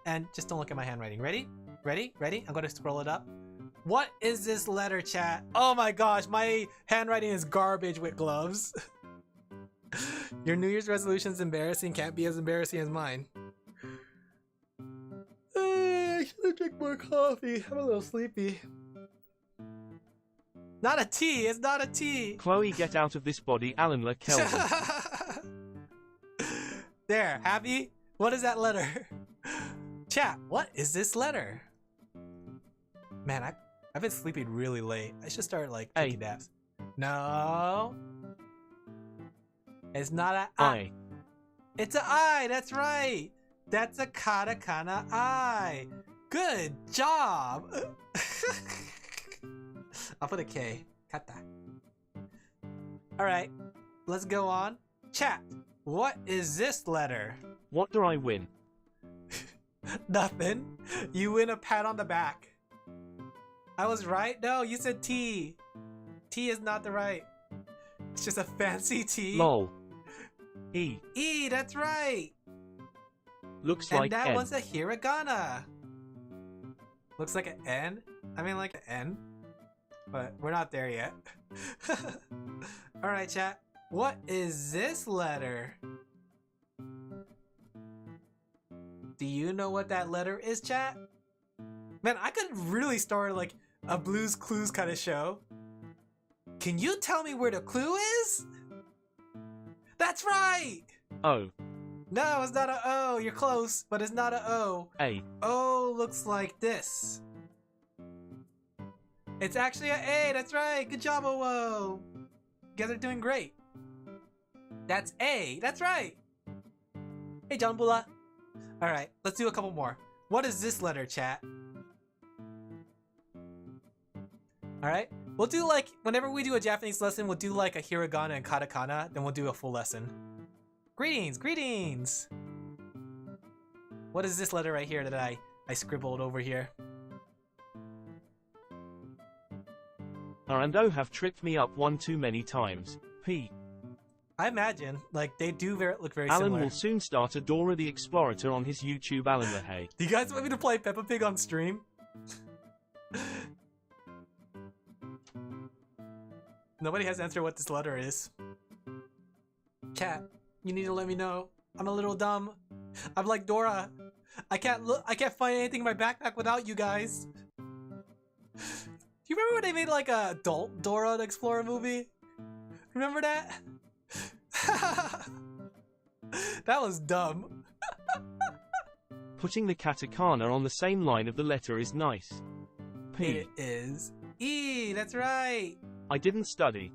And just don't look at my handwriting. Ready? Ready? Ready? I'm gonna scroll it up. What is this letter, chat? Oh my gosh, my handwriting is garbage with gloves. Your New Year's resolution's embarrassing, can't be as embarrassing as mine. I should have drank more coffee. I'm a little sleepy. Not a T, it's not a T. Chloe, get out of this body, Alin Laphel. There, happy? What is that letter? Chat, what is this letter? Man, I've been sleeping really late. I should start like taking naps. No. It's not a I. It's a I, that's right. That's a katakana I. Good job. I'll put a K. Kata. Alright, let's go on. Chat, what is this letter? What do I win? Nothing. You win a pat on the back. I was right? No, you said T. T is not the right. It's just a fancy T. Lol. E. E, that's right. Looks And like that N. one's a hiragana. Looks like an N. I mean like an N. But we're not there yet. Alright, chat. What is this letter? Do you know what that letter is, chat? Man, I could really start like a Blue's Clues kind of show. Can you tell me where the clue is? That's right! O. No, it's not a O. You're close, but it's not a O. A. O looks like this. It's actually a A. That's right. Good job, O. You guys are doing great. That's A. That's right. Hey, John Bula. All right, let's do a couple more. What is this letter, chat? All right, we'll do like, whenever we do a Japanese lesson, we'll do like a hiragana and katakana, then we'll do a full lesson. Greetings, greetings. What is this letter right here that I scribbled over here? Arando have tripped me up one too many times. P. I imagine, like, they do look very Alan similar. will soon start a Dora the Explorator on his YouTube Alin Laphel. Do you guys want me to play Peppa Pig on stream? Nobody has answered what this letter is. Chat, you need to let me know. I'm a little dumb. I'm like Dora. I can't find anything in my backpack without you guys. Do you remember when they made like a adult Dora the Explorer movie? Remember that? That was dumb. Putting the katakana on the same line of the letter is nice. P. It is E, that's right. I didn't study.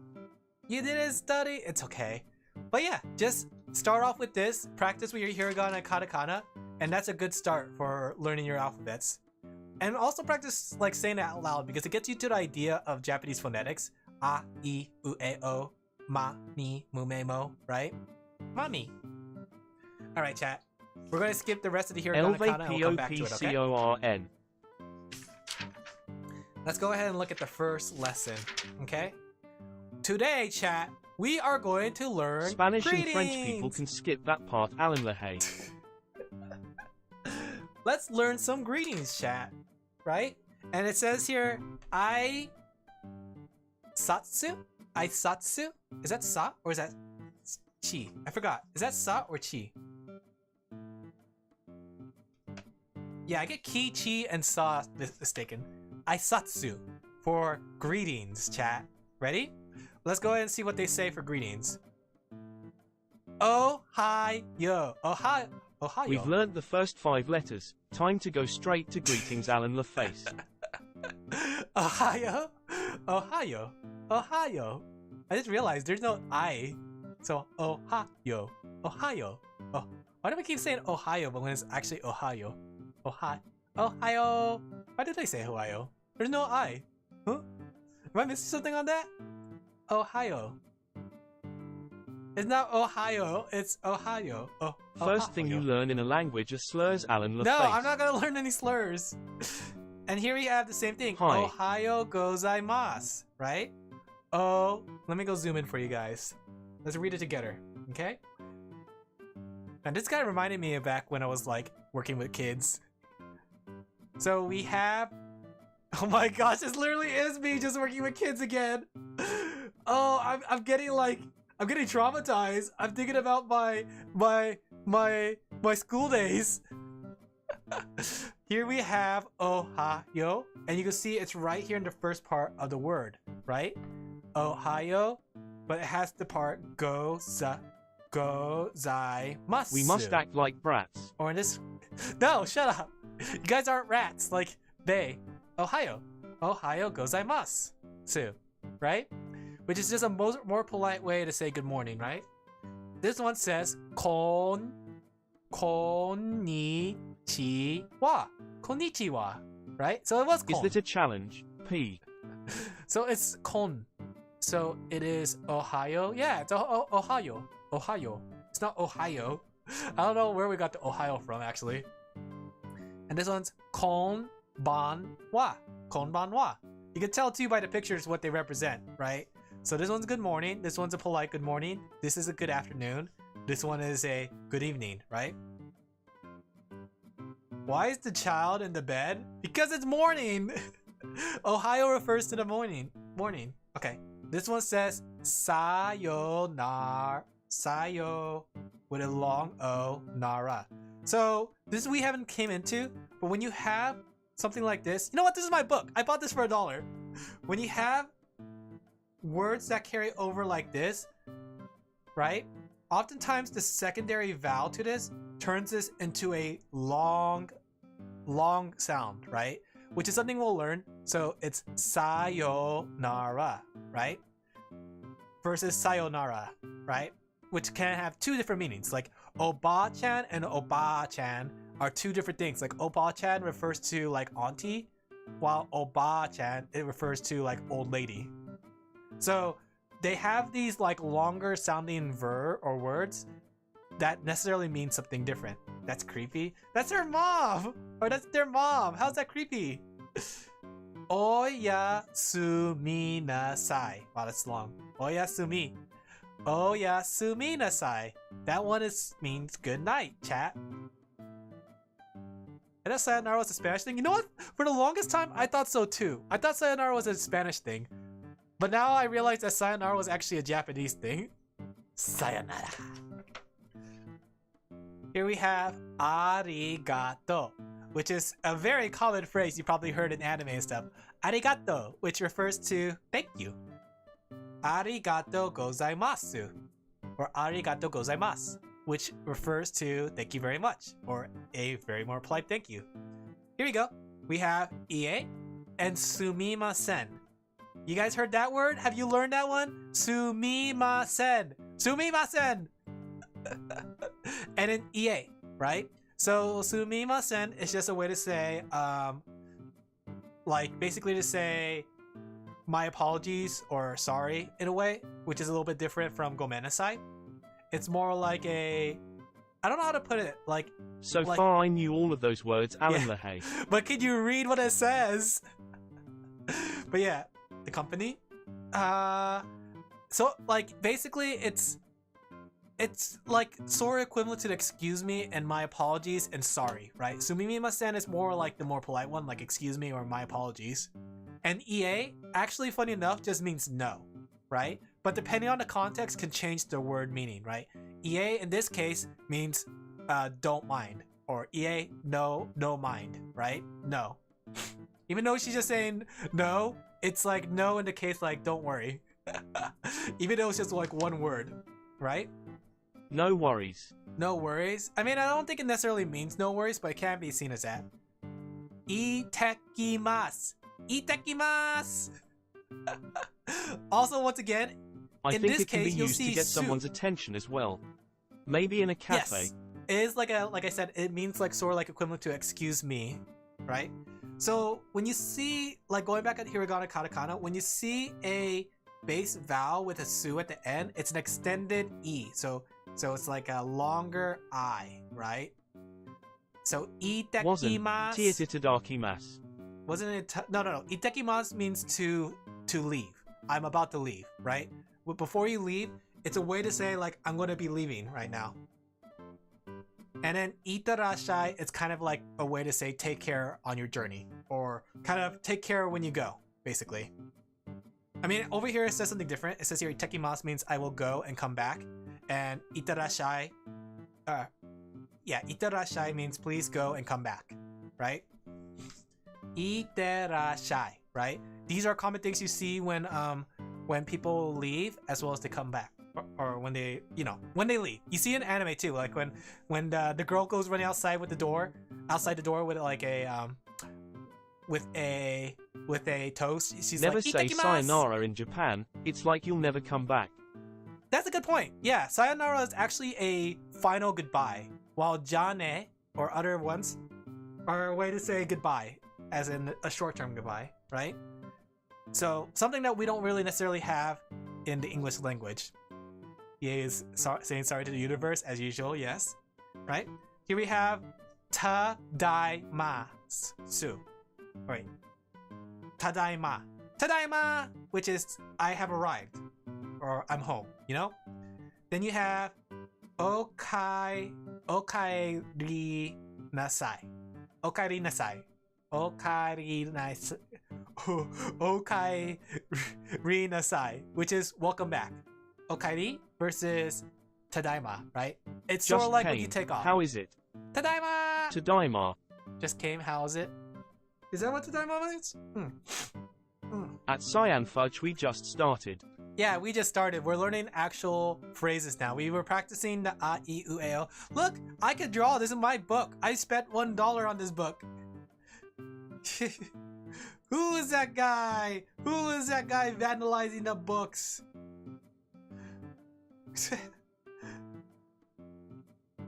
You didn't study? It's okay. But yeah, just start off with this, practice with your hiragana and katakana, and that's a good start for learning your alphabets. And also practice like saying it out loud because it gets you to the idea of Japanese phonetics. A, I, U, E, O, Ma, Mi, Mu, Me, Mo, right? Mommy. Alright, chat. We're going to skip the rest of the hiragana and kana and we'll come back to it, okay? LVPOPCORN. Let's go ahead and look at the first lesson, okay? Today, chat, we are going to learn Spanish greetings. and French people can skip that part, Alin Laphel. Let's learn some greetings, chat, right? And it says here, I satsu? I satsu? Is that sa or is that chi? I forgot. Is that sa or chi? Yeah, I get ki, chi, and sa mistaken. I satsu for greetings, chat. Ready? Let's go ahead and see what they say for greetings. Oh, hi, yo. Oh, hi. Ohio. We've learned the first 5 letters. Time to go straight to greetings, Alin Laphel. Ohio? Ohio. Ohio. I just realized there's no I. So, Ohio. Ohio. Oh, why do we keep saying Ohio but when it's actually Ohio? Ohio. Ohio. Why did I say Ohio? There's no I. Huh? Am I missing something on that? Ohio. It's not Ohio, it's Ohio. Oh, First thing you learn in a language are slurs, Alin Laphel. No, I'm not gonna learn any slurs. And here we have the same thing. Hi. Ohio gozaimasu, right? Oh, let me go zoom in for you guys. Let's read it together, okay? And this guy reminded me of back when I was like working with kids. So we have, oh my gosh, this literally is me just working with kids again. Oh, I'm getting like, I'm getting traumatized. I'm thinking about my school days. Here we have Ohio, and you can see it's right here in the first part of the word, right? Ohio, but it has the part gozaimasu. We must act like brats. Or in this, no, shut up. You guys aren't rats like they. Ohio, Ohio gozaimasu, right? Which is just a more polite way to say good morning, right? This one says konnichiwa, right? So it was kon. Is that a challenge? P. So it's kon. So it is Ohio. Yeah, it's Ohio. Ohio. It's not Ohio. I don't know where we got the Ohio from, actually. And this one's konbanwa. Konbanwa. You can tell too by the pictures what they represent, right? So this one's good morning. This one's a polite good morning. This is a good afternoon. This one is a good evening, right? Why is the child in the bed? Because it's morning. Ohio refers to the morning. Okay. This one says sayonara. Sayo with a long O, nara. So this we haven't came into, but when you have something like this, you know what? This is my book. I bought this for $1. When you have words that carry over like this, right? Oftentimes the secondary vowel to this turns this into a long sound, right? Which is something we'll learn. So it's sayonara, right? Versus sayonara, right? Which can have two different meanings. Like oba-chan and oba-chan are two different things. Like oba-chan refers to like auntie, while oba-chan, it refers to like old lady. So they have these like longer sounding verb or words that necessarily mean something different. That's creepy. That's her mom! Or that's their mom. How's that creepy? Oyasumi nasai. Wow, that's long. Oyasumi. Oyasumi nasai. That one means good night, chat. I thought sayonara was a Spanish thing. You know what? For the longest time, I thought so too. I thought sayonara was a Spanish thing. But now I realize that sayonara was actually a Japanese thing. Sayonara. Here we have arigato, which is a very common phrase you probably heard in anime and stuff. Arigato, which refers to thank you. Arigato gozaimasu, or arigato gozaimasu, which refers to thank you very much, or a very more polite thank you. Here we go. We have ie and sumimasen. You guys heard that word? Have you learned that one? Sumimasen. Sumimasen. And then ie, right? So sumimasen is just a way to say, like basically to say my apologies or sorry in a way, which is a little bit different from gomenasai. It's more like I don't know how to put it. So far, I knew all of those words, Alin Laphel. But can you read what it says? But yeah, the company. So like basically it's like sort of equivalent to the excuse me and my apologies and sorry, right? Sumimasen is more like the more polite one, like excuse me or my apologies. And EA, actually funny enough, just means no, right? But depending on the context can change the word meaning, right? EA in this case means don't mind, or EA no mind, right? No. Even though she's just saying no, it's like no in the case like don't worry. Even though it's just like one word, right? No worries. No worries. I mean, I don't think it necessarily means no worries, but it can be seen as that. Itekimasu. Itekimasu. Also, once again, I in think this it can case, be you'll used see to get soup. someone's attention as well. Maybe in a cafe. Yes. It is like I said, it means like sort of like equivalent to excuse me, right? So when you see, like going back at hiragana katakana, when you see a base vowel with a su at the end, it's an extended e. So it's like a longer I, right? So itekimasu. Itadakimasu. Wasn't it? No. Itekimasu means to leave. I'm about to leave, right? But before you leave, it's a way to say like I'm going to be leaving right now. And then itarashai, it's kind of like a way to say take care on your journey, or kind of take care when you go, basically. I mean, over here it says something different. It says here itekimasu means I will go and come back, and itarashai, itarashai means please go and come back, right? Iterashai, right? These are common things you see when people leave as well as they come back, or when they, when they leave. You see in anime too, like when the girl goes running outside the door with like with a toast. She's never like, say "Itekimasu!" sayonara in Japan. It's like you'll never come back. That's a good point. Yeah, sayonara is actually a final goodbye, while jane or other ones are a way to say goodbye, as in a short-term goodbye, right? So something that we don't really necessarily have in the English language. EA is saying sorry to the universe as usual, yes, right? Here we have tadaimasu. Wait. Tadaima. Tadaima, which is I have arrived. Or I'm home, you know? Then you have okaeri nasai. Okaeri nasai. Okaeri nasai. Okaeri nasai, which is welcome back. Okaeri versus tadaima, right? It's sort of like when you take off. How is it? Tadaima! Tadaima. Just came, how's it? Is that what tadaima means? At Cyan Fudge we just started. Yeah, we just started. We're learning actual phrases now. We were practicing the a, I, U, E, O. Look, I could draw. This is my book. I spent $1 on this book. Who is that guy? Who is that guy vandalizing the books?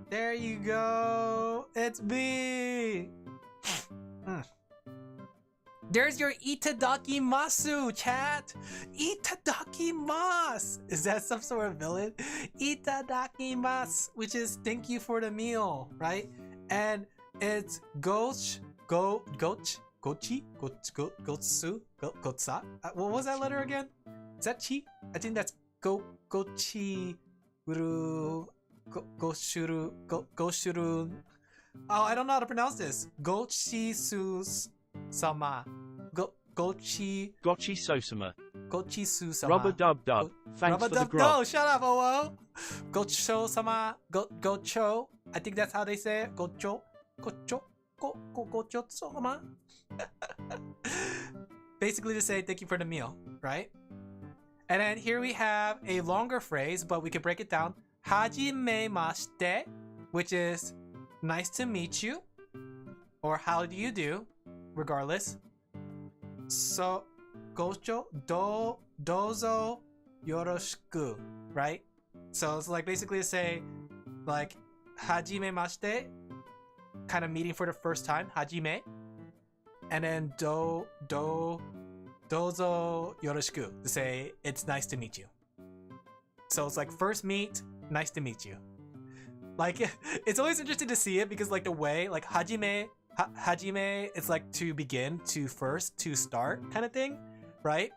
There you go. It's me. There's your itadakimasu, chat. Itadakimasu. Is that some sort of villain? Itadakimasu, which is thank you for the meal, right? And it's gotsu. What was that letter again? Is that chi? I think that's gochi uru goshuru. Oh, I don't know how to pronounce this. Gochisu sama. Gochi Sosama. Gochisu sama. Rubber dub dub. Thanks Rubber for the dub. grub. No, shut up, oh. Gocho sama. Gocho. I think that's how they say it. Gocho. Gocho sama. Basically to say thank you for the meal, right? And then here we have a longer phrase, but we could break it down. Hajimemashite, which is nice to meet you, or how do you do, regardless. So, gocho dozo yoroshiku, right? So it's like basically to say, like, hajimemashite, kind of meeting for the first time, hajime, and then dozo yoroshiku, to say it's nice to meet you. So it's like first meet, nice to meet you. Like, it's always interesting to see it because like the way, like hajime, it's like to begin, to first, to start kind of thing, right?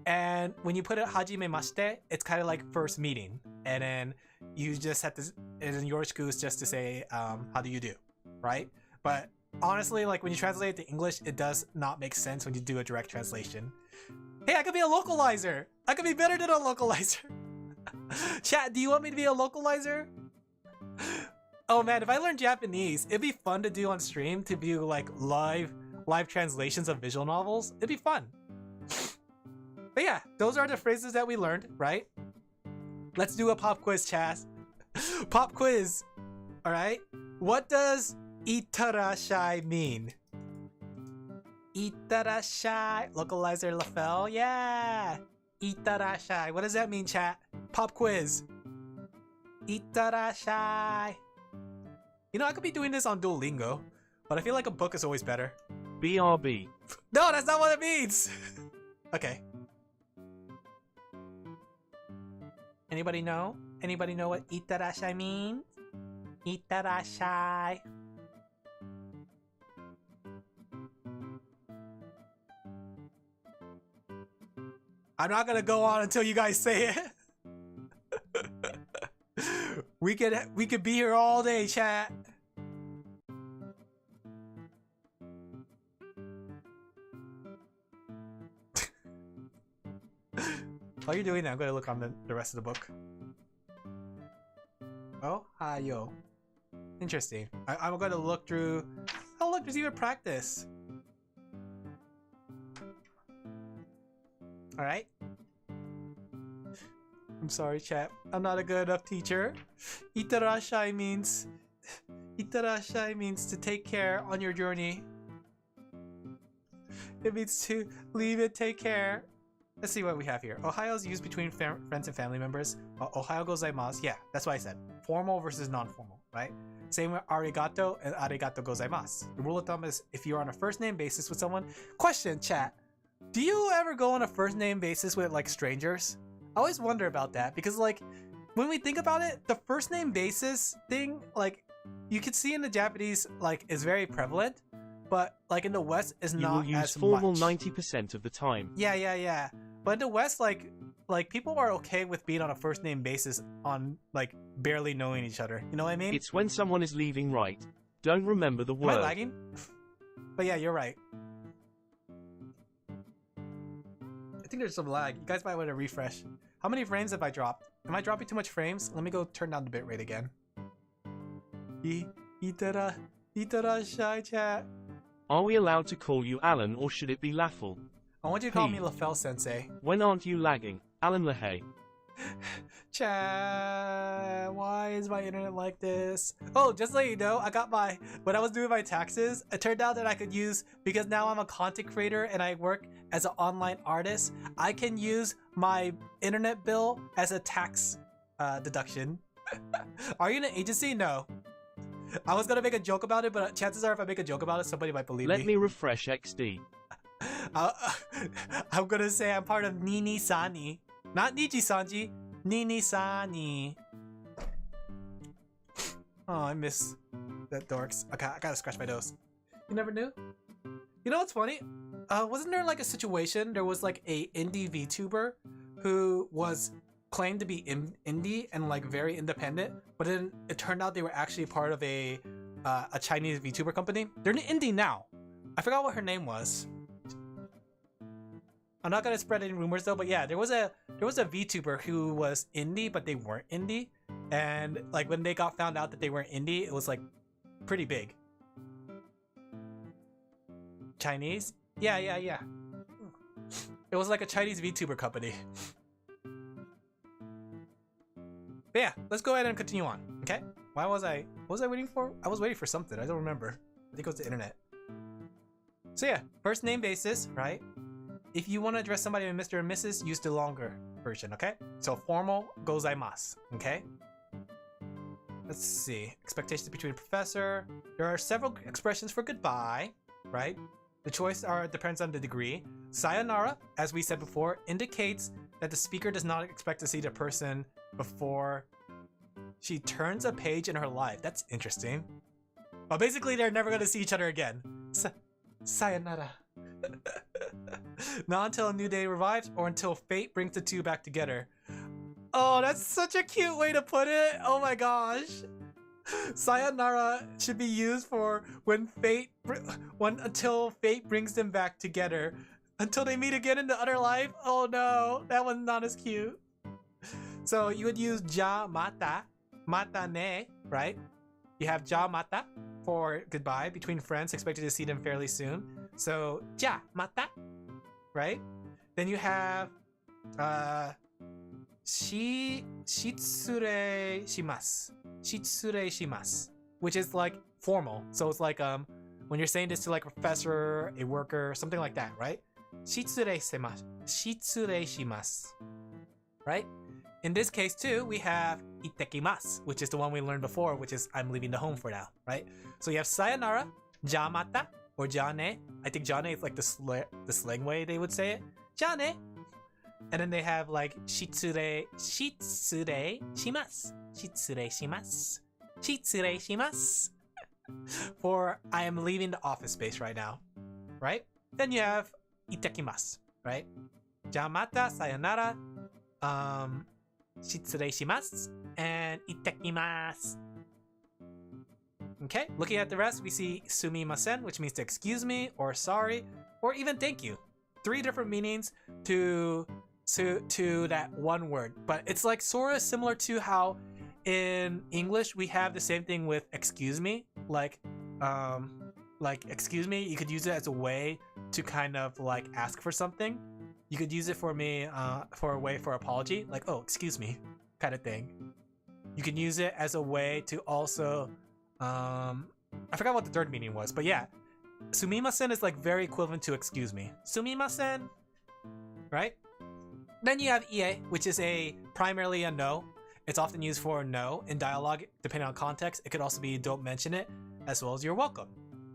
And when you put it hajime mashite, it's kind of like first meeting. And then you just have to, and then yoroshiku is just to say, how do you do, right? But honestly, like when you translate it to English, it does not make sense when you do a direct translation. Hey, I could be a localizer. I could be better than a localizer. Chat, do you want me to be a localizer? Oh man, if I learn Japanese, it'd be fun to do on stream, to do like live translations of visual novels. It'd be fun. But yeah, those are the phrases that we learned, right? Let's do a pop quiz, Chaz. Pop quiz. All right. What does itarashai mean? Itarashai. Localizer Laphel. Yeah. Itarashai. What does that mean, chat? Pop quiz. Itarashai. You know, I could be doing this on Duolingo, but I feel like a book is always better. BRB. No, that's not what it means. Okay. Anybody know? Anybody know what itarashai means? Itarashai. I'm not gonna go on until you guys say it. We could be here all day, chat. While you're doing that, I'm gonna look on the rest of the book. Oh, yo. Interesting. I'm gonna look through. Oh, look, there's even practice. All right. I'm sorry, chat. I'm not a good enough teacher. Itarashai means to take care on your journey. It means to leave it, take care. Let's see what we have here. Ohio's used between friends and family members. Ohayo gozaimasu. Yeah, that's what I said. Formal versus non-formal, right? Same with arigato and arigato gozaimasu. The rule of thumb is if you're on a first name basis with someone. Question, chat. Do you ever go on a first name basis with like strangers? I always wonder about that because like when we think about it, the first name basis thing, like you can see in the Japanese like is very prevalent, but like in the West is You not will use as formal much. 90% of the time. Yeah. But in the West, like people are okay with being on a first name basis on like barely knowing each other. You know what I mean? It's when someone is leaving, right? Don't remember the Am I word. lagging? But yeah, you're right. I think there's some lag. You guys might want to refresh. How many frames have I dropped? Am I dropping too much frames? Let me go turn down the bitrate again. Itara shy chat. Are we allowed to call you Alan or should it be Laphel? I want you to call P. me Laphel Sensei. When aren't you lagging? Alin Laphel. Chat, why is my internet like this? Oh, just so you know, when I was doing my taxes, it turned out that I could use, because now I'm a content creator and I work as an online artist, I can use my internet bill as a tax deduction. Are you in an agency? No. I was gonna make a joke about it, but chances are if I make a joke about it, somebody might believe me. Let me refresh XD. I'm gonna say I'm part of Nini Sani. Not Niji Sanji, Nini Sani. Oh, I miss that dorks. Okay, I gotta scratch my nose. You never knew? You know what's funny? Wasn't there like a situation, there was like a indie VTuber who was claimed to be indie and like very independent, but then it turned out they were actually part of a Chinese VTuber company. They're indie now. I forgot what her name was. I'm not gonna spread any rumors though, but yeah, there was a VTuber who was indie, but they weren't indie, and like when they got found out that they weren't indie, it was like pretty big. Chinese? Yeah. It was like a Chinese VTuber company. But yeah, let's go ahead and continue on. Okay? What was I waiting for? I was waiting for something. I don't remember. I think it was the internet. So yeah, first name basis, right? If you want to address somebody with Mr. and Mrs., use the longer version, okay? So formal, gozaimasu, okay? Let's see. Expectations between the professor. There are several expressions for goodbye, right? The choice depends on the degree. Sayonara, as we said before, indicates that the speaker does not expect to see the person before she turns a page in her life. That's interesting. Well, basically, they're never going to see each other again. Sayonara. Not until a new day revives or until fate brings the two back together. Oh, that's such a cute way to put it. Oh my gosh. Sayonara should be used for until fate brings them back together. Until they meet again in the other life. Oh no, that one's not as cute. So you would use ja mata, mata ne, right? You have ja mata for goodbye between friends expected to see them fairly soon. So ja mata, right? Then you have shitsure shimasu. Shitsure shimasu, which is like formal. So it's like when you're saying this to like a professor, a worker, something like that, right? Shitsure shimasu. Shitsure shimasu. Right? In this case too, we have ittekimasu, which is the one we learned before, which is I'm leaving the home for now, right? So you have sayonara, ja mata, or jane. I think jane is like the slang way they would say it. Jane. And then they have like shitsure shimasu. Shitsure shimasu. Shitsure shimasu. For I am leaving the office space right now, right? Then you have ittekimasu, right? Ja mata, sayonara, shitsure shimasu, and ittekimasu. Okay, looking at the rest, we see sumimasen, which means to excuse me, or sorry, or even thank you. 3 different meanings to that one word, but it's like sort of similar to how in English we have the same thing with excuse me, like excuse me, you could use it as a way to kind of like ask for something. You could use it for me for a way for apology, like oh excuse me kind of thing. You can use it as a way to also I forgot what the third meaning was, but yeah, sumimasen is like very equivalent to excuse me. Sumimasen, right? Then you have ie, which is primarily a no. It's often used for no in dialogue, depending on context. It could also be don't mention it, as well as you're welcome,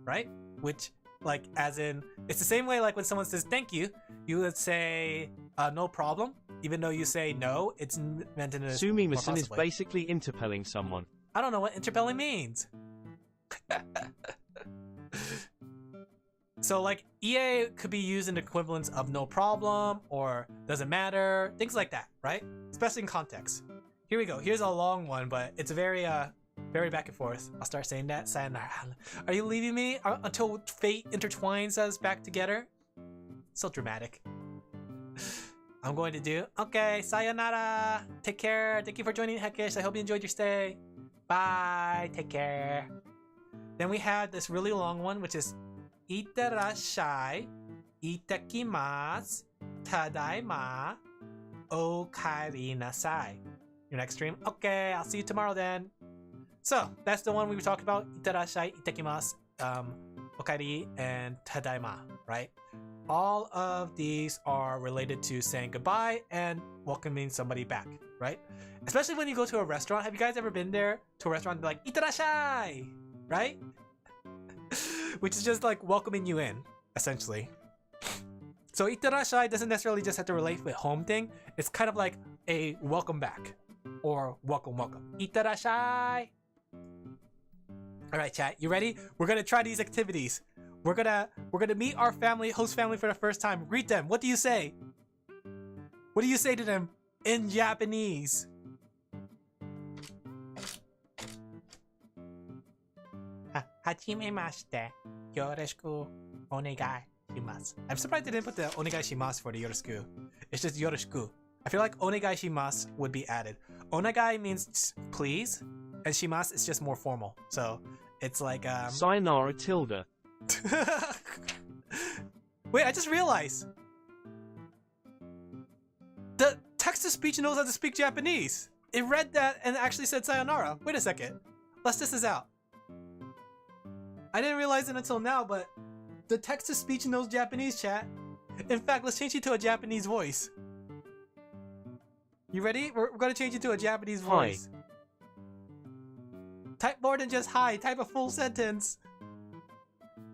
right? Which, like, as in, it's the same way like when someone says thank you, you would say no problem. Even though you say no, it's meant in a Sumimasen is basically interpelling someone. I don't know what interpelling means. So like EA could be used in the equivalence of no problem or doesn't matter, things like that, right? Especially in context. Here we go. Here's a long one, but it's very back and forth. I'll start saying that. Sayonara. Are you leaving me until fate intertwines us back together? So dramatic. I'm going to do. Okay, sayonara. Take care. Thank you for joining Heckish. I hope you enjoyed your stay. Bye. Take care. Then we have this really long one, which is Itterashai, Itakimasu, Tadaima, Okaeri nasai. Your next stream? Okay, I'll see you tomorrow then. So, that's the one we were talking about. Itterashai, Itakimasu, Okaeri, and Tadaima, right? All of these are related to saying goodbye and welcoming somebody back, right? Especially when you go to a restaurant. Have you guys ever been there to a restaurant and be like, Itterashai, right? Which is just like welcoming you in, essentially. So Itterashai doesn't necessarily just have to relate with home thing. It's kind of like a welcome back or welcome. Itterashai. All right, chat, you ready? We're gonna try these activities. We're gonna meet our host family for the first time. Greet them. What do you say? What do you say to them in Japanese? Hajimemashite. Yoroshiku onegai shimasu. I'm surprised they didn't put the onegai shimasu for the yoroshiku. It's just yoroshiku. I feel like onegai shimasu would be added. Onegai means please, and shimasu is just more formal. So it's like sayonara tilde. Wait, I just realized the text-to-speech knows how to speak Japanese. It read that and actually said sayonara. Wait a second. Let's test this out. I didn't realize it until now, but the text-to-speech knows Japanese, chat. In fact, let's change it to a Japanese voice. You ready? We're gonna change it to a Japanese voice. Hi. Type more than just hi. Type a full sentence.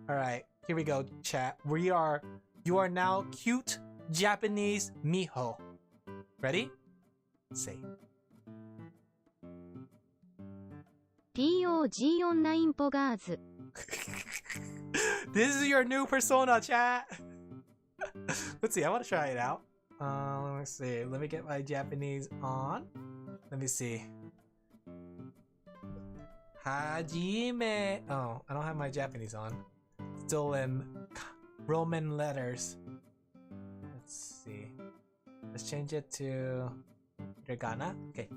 Alright, here we go, chat. You are now cute Japanese Miho. Ready? Say. POG オンラインポガーズ This is your new persona, chat. Let's see, I want to try it out. Let me see. Let me get my Japanese on. Let me see. Hajime. Oh, I don't have my Japanese on. Still in Roman letters. Let's see. Let's change it to hiragana. Okay.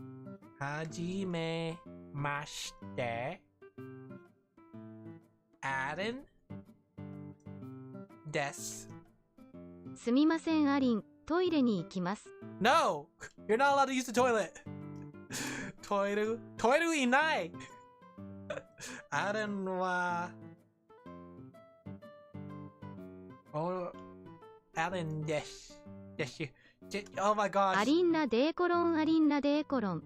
Hajime mashite. Alin desu. すみませんアリントイレに行きます No! You're not allowed to use the toilet! Toilet inai! Alin wa... Oh... Alin desu. Oh my gosh. アリンラデーコロンアリンラデーコロン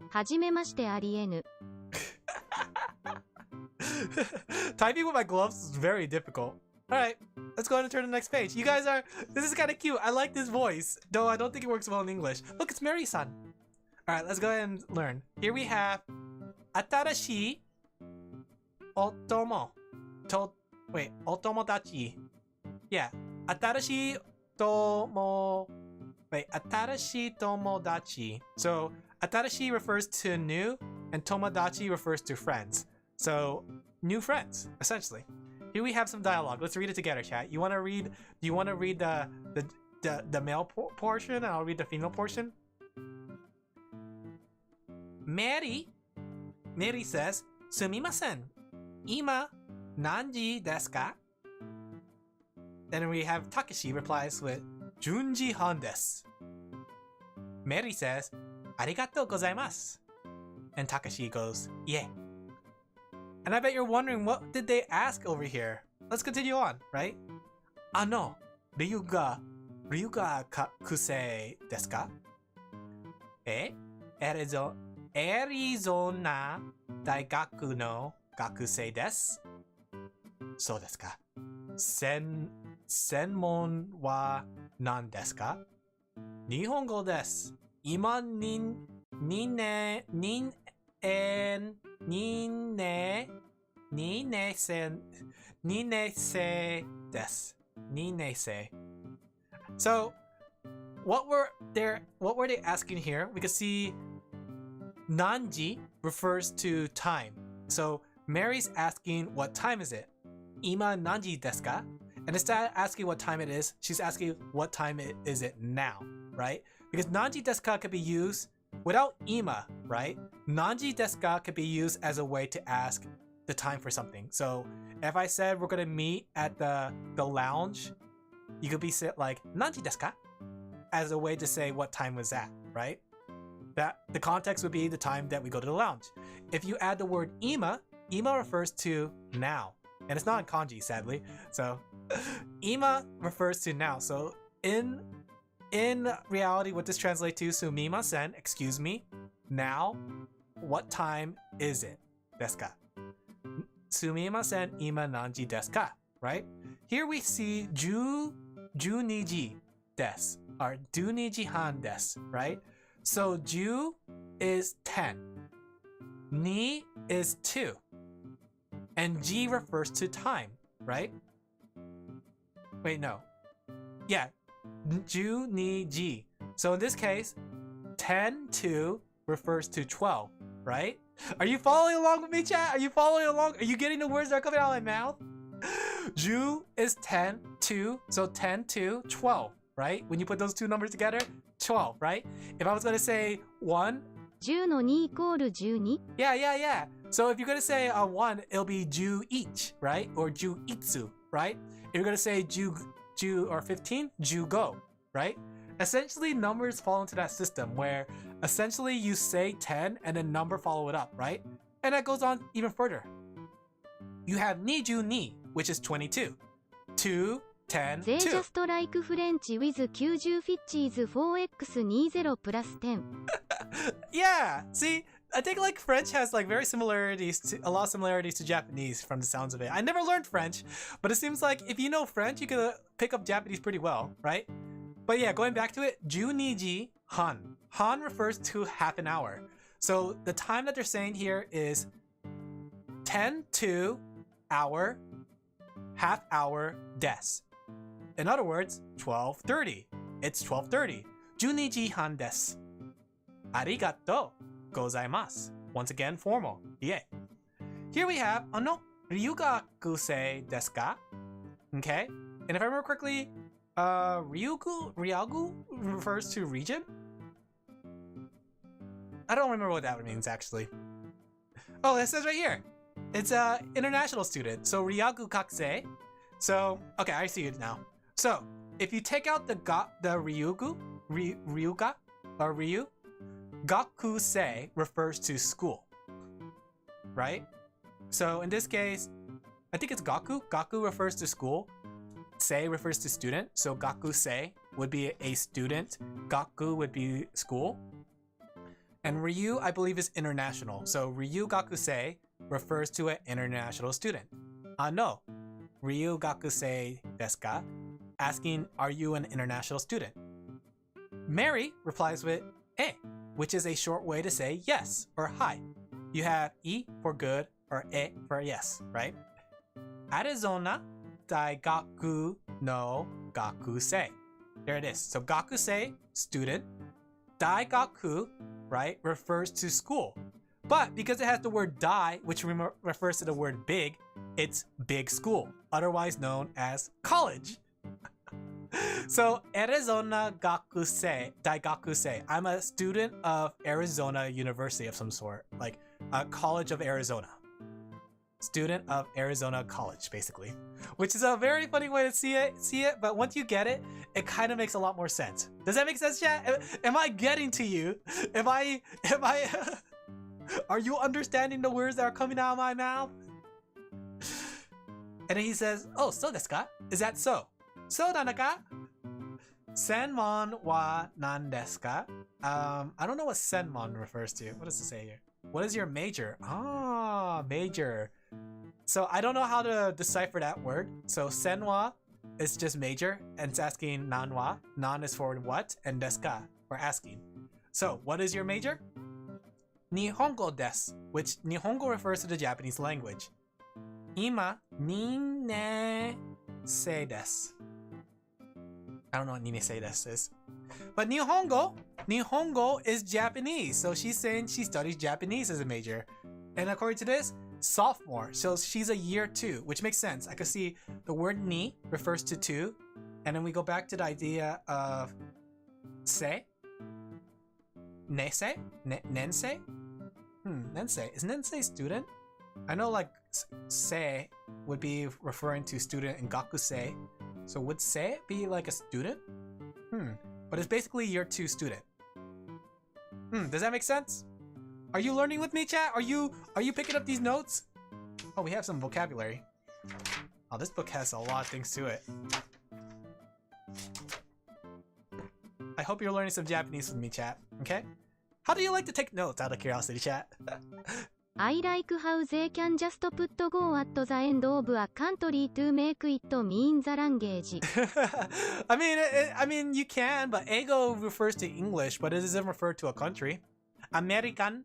はじめましてありえぬ Typing with my gloves is very difficult. Alright, let's go ahead and turn to the next page. You guys are... This is kind of cute. I like this voice. Though I don't think it works well in English. Look, it's Mary-san. Alright, let's go ahead and learn. Here we have... Atarashi... Otomo. Wait, otomodachi. Yeah. Atarashi tomo... Wait, atarashi tomodachi. So, atarashi refers to new, and tomodachi refers to friends. So, new friends, essentially. Here we have some dialogue. Let's read it together, chat. You want to read? Do you want to read the male portion, and I'll read the female portion? Mary says, "Sumimasen. Ima nanji desu ka?" Then we have Takeshi replies with, "Junji han desu." Mary says, "Arigatou gozaimasu." And Takeshi goes, "Yeah." And I bet you're wondering, what did they ask over here? Let's continue on, right? Ano, ryuga kusei desu ka? Arizona daigaku no gakusei desu? So desu ka? Senmon wa nan desu ka? Nihongo desu. Ima ne se des. Nine se. So what were they asking here? We could see nanji refers to time. So Mary's asking what time is it? Ima nanji desu ka? And instead of asking what time it is, she's asking what time is it now, right? Because nanji desu ka could be used without ima, right? Nanji desu ka could be used as a way to ask the time for something. So if I said we're gonna meet at the lounge, you could be like nanji desu ka? As a way to say what time was that, right? That the context would be the time that we go to the lounge. If you add the word ima refers to now. And it's not in kanji, sadly. So ima refers to now. So in reality, what this translates to, sumimasen, excuse me, now, what time is it? Desu ka? Sumimasen, ima nanji desu ka? Right? Here we see juniji desu, or juniji han desu, right? So ju is 10, ni is 2, and ji refers to time, right? Wait, no. Yeah, ju ni ji. So in this case, 10-2 refers to 12, right? Are you following along with me, chat? Are you following along? Are you getting the words that are coming out of my mouth? Ju is 10-2, so 10-2, 12, right? When you put those two numbers together, 12, right? If I was gonna say 1, 10の2イコール12 yeah. So if you're gonna say 1, it'll be ju each, right? Or ju itsu, right? If you're gonna say ju or 15, ju go, right? Essentially, numbers fall into that system where essentially you say 10 and then number follow it up, right? And that goes on even further. You have ni ju ni, which is 22. 2, 10, They 2. just like French with 90 fitches 4x20 plus 10 Yeah, see, I think like French has like a lot of similarities to Japanese from the sounds of it. I never learned French, but it seems like if you know French, you could pick up Japanese pretty well, right? But yeah, going back to it, juniji han. Han refers to half an hour. So the time that they're saying here is 10-2 hour, half hour des. In other words, 12:30. It's 12:30. Juniji han desu. Arigato gozaimasu. Once again, formal. Yeah. Here we have ryugakusei desu ka? Okay. And if I remember correctly, Ryagu refers to region? I don't remember what that means actually. Oh, it says right here. It's a international student. So Ryagu kakusei. So, okay, I see it now. So, if you take out the ryuga, or ryu, gakusei refers to school, right? So in this case, I think it's gaku. Gaku refers to school. Sei refers to student. So gakusei would be a student. Gaku would be school. And ryu, I believe, is international. So ryu gakusei refers to an international student. No. Ryu gakusei desu ka? Asking, are you an international student? Mary replies with e, which is a short way to say yes or hi. You have i for good or e for yes, right? Arizona Daigaku no gakusei. There it is. So gakusei, student. Daigaku, right, refers to school. But because it has the word dai, which refers to the word big, it's big school, otherwise known as college. So Arizona Gakusei, Daigakusei. I'm a student of Arizona University of some sort, like a College of Arizona. Student of Arizona College, basically, which is a very funny way to see it. But once you get it, it kind of makes a lot more sense. Does that make sense, chat? Am I getting to you? Am I? Are you understanding the words that are coming out of my mouth? And then he says, "Oh, so desu ka? Is that so? So danaka? Senmon wa nan desu ka?" I don't know what senmon refers to. What does it say here? What is your major? Ah, major. So I don't know how to decipher that word. So senwa is just major, and it's asking nanwa. Nan is for what, and desu ka for asking. So, what is your major? Nihongo desu, which Nihongo refers to the Japanese language. Ima nine sei desu. I don't know what nine sei desu is. But Nihongo is Japanese. So she's saying she studies Japanese as a major. And according to this, sophomore. So she's a year 2, which makes sense. I could see the word ni refers to 2. And then we go back to the idea of sei. Nesei? Nensei? Nensei. Is Nensei student? I know like sei would be referring to student in gakusei. So would sei be like a student? But it's basically year 2 student. Does that make sense? Are you learning with me, chat? Are you picking up these notes? Oh, we have some vocabulary. Oh, this book has a lot of things to it. I hope you're learning some Japanese with me, chat. Okay? How do you like to take notes, out of curiosity, chat? I like how they can just put go at the end of a country to make it mean the language. I mean, you can, but ego refers to English, but it doesn't refer to a country. American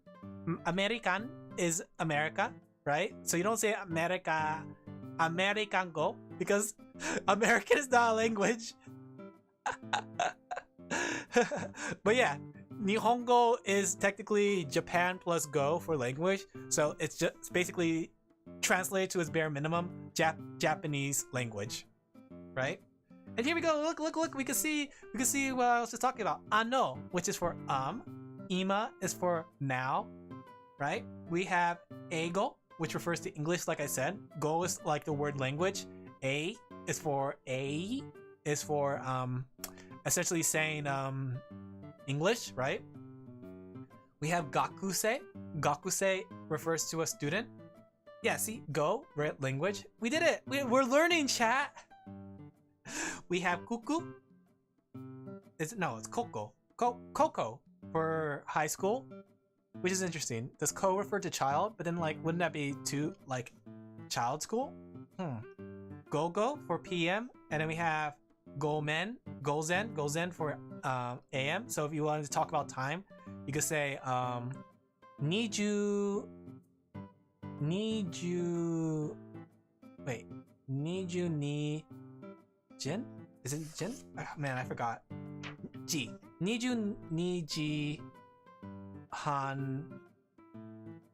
is America, right? So you don't say Americango, because American is not a language. But yeah, Nihongo is technically Japan plus Go for language, so it's just basically translated to its bare minimum Japanese language, right? And here we go. Look. We can see what else is talking about. Ano, which is for Ima is for now, right? We have eigo, which refers to English, like I said. Go is like the word language. A is for essentially saying English, right? We have gakusei. Gakusei refers to a student. Yeah, see, go, right, language. We did it. We're learning, chat. We have kuku. It's koko. Koko for high school, which is interesting. Does ko refer to child? But then, like, wouldn't that be to like child school? Go for PM, and then we have gozen for AM. So if you wanted to talk about time, you could say niju ni jin? Is it jin? Oh, man, I forgot. Ji. Niju ni ji han.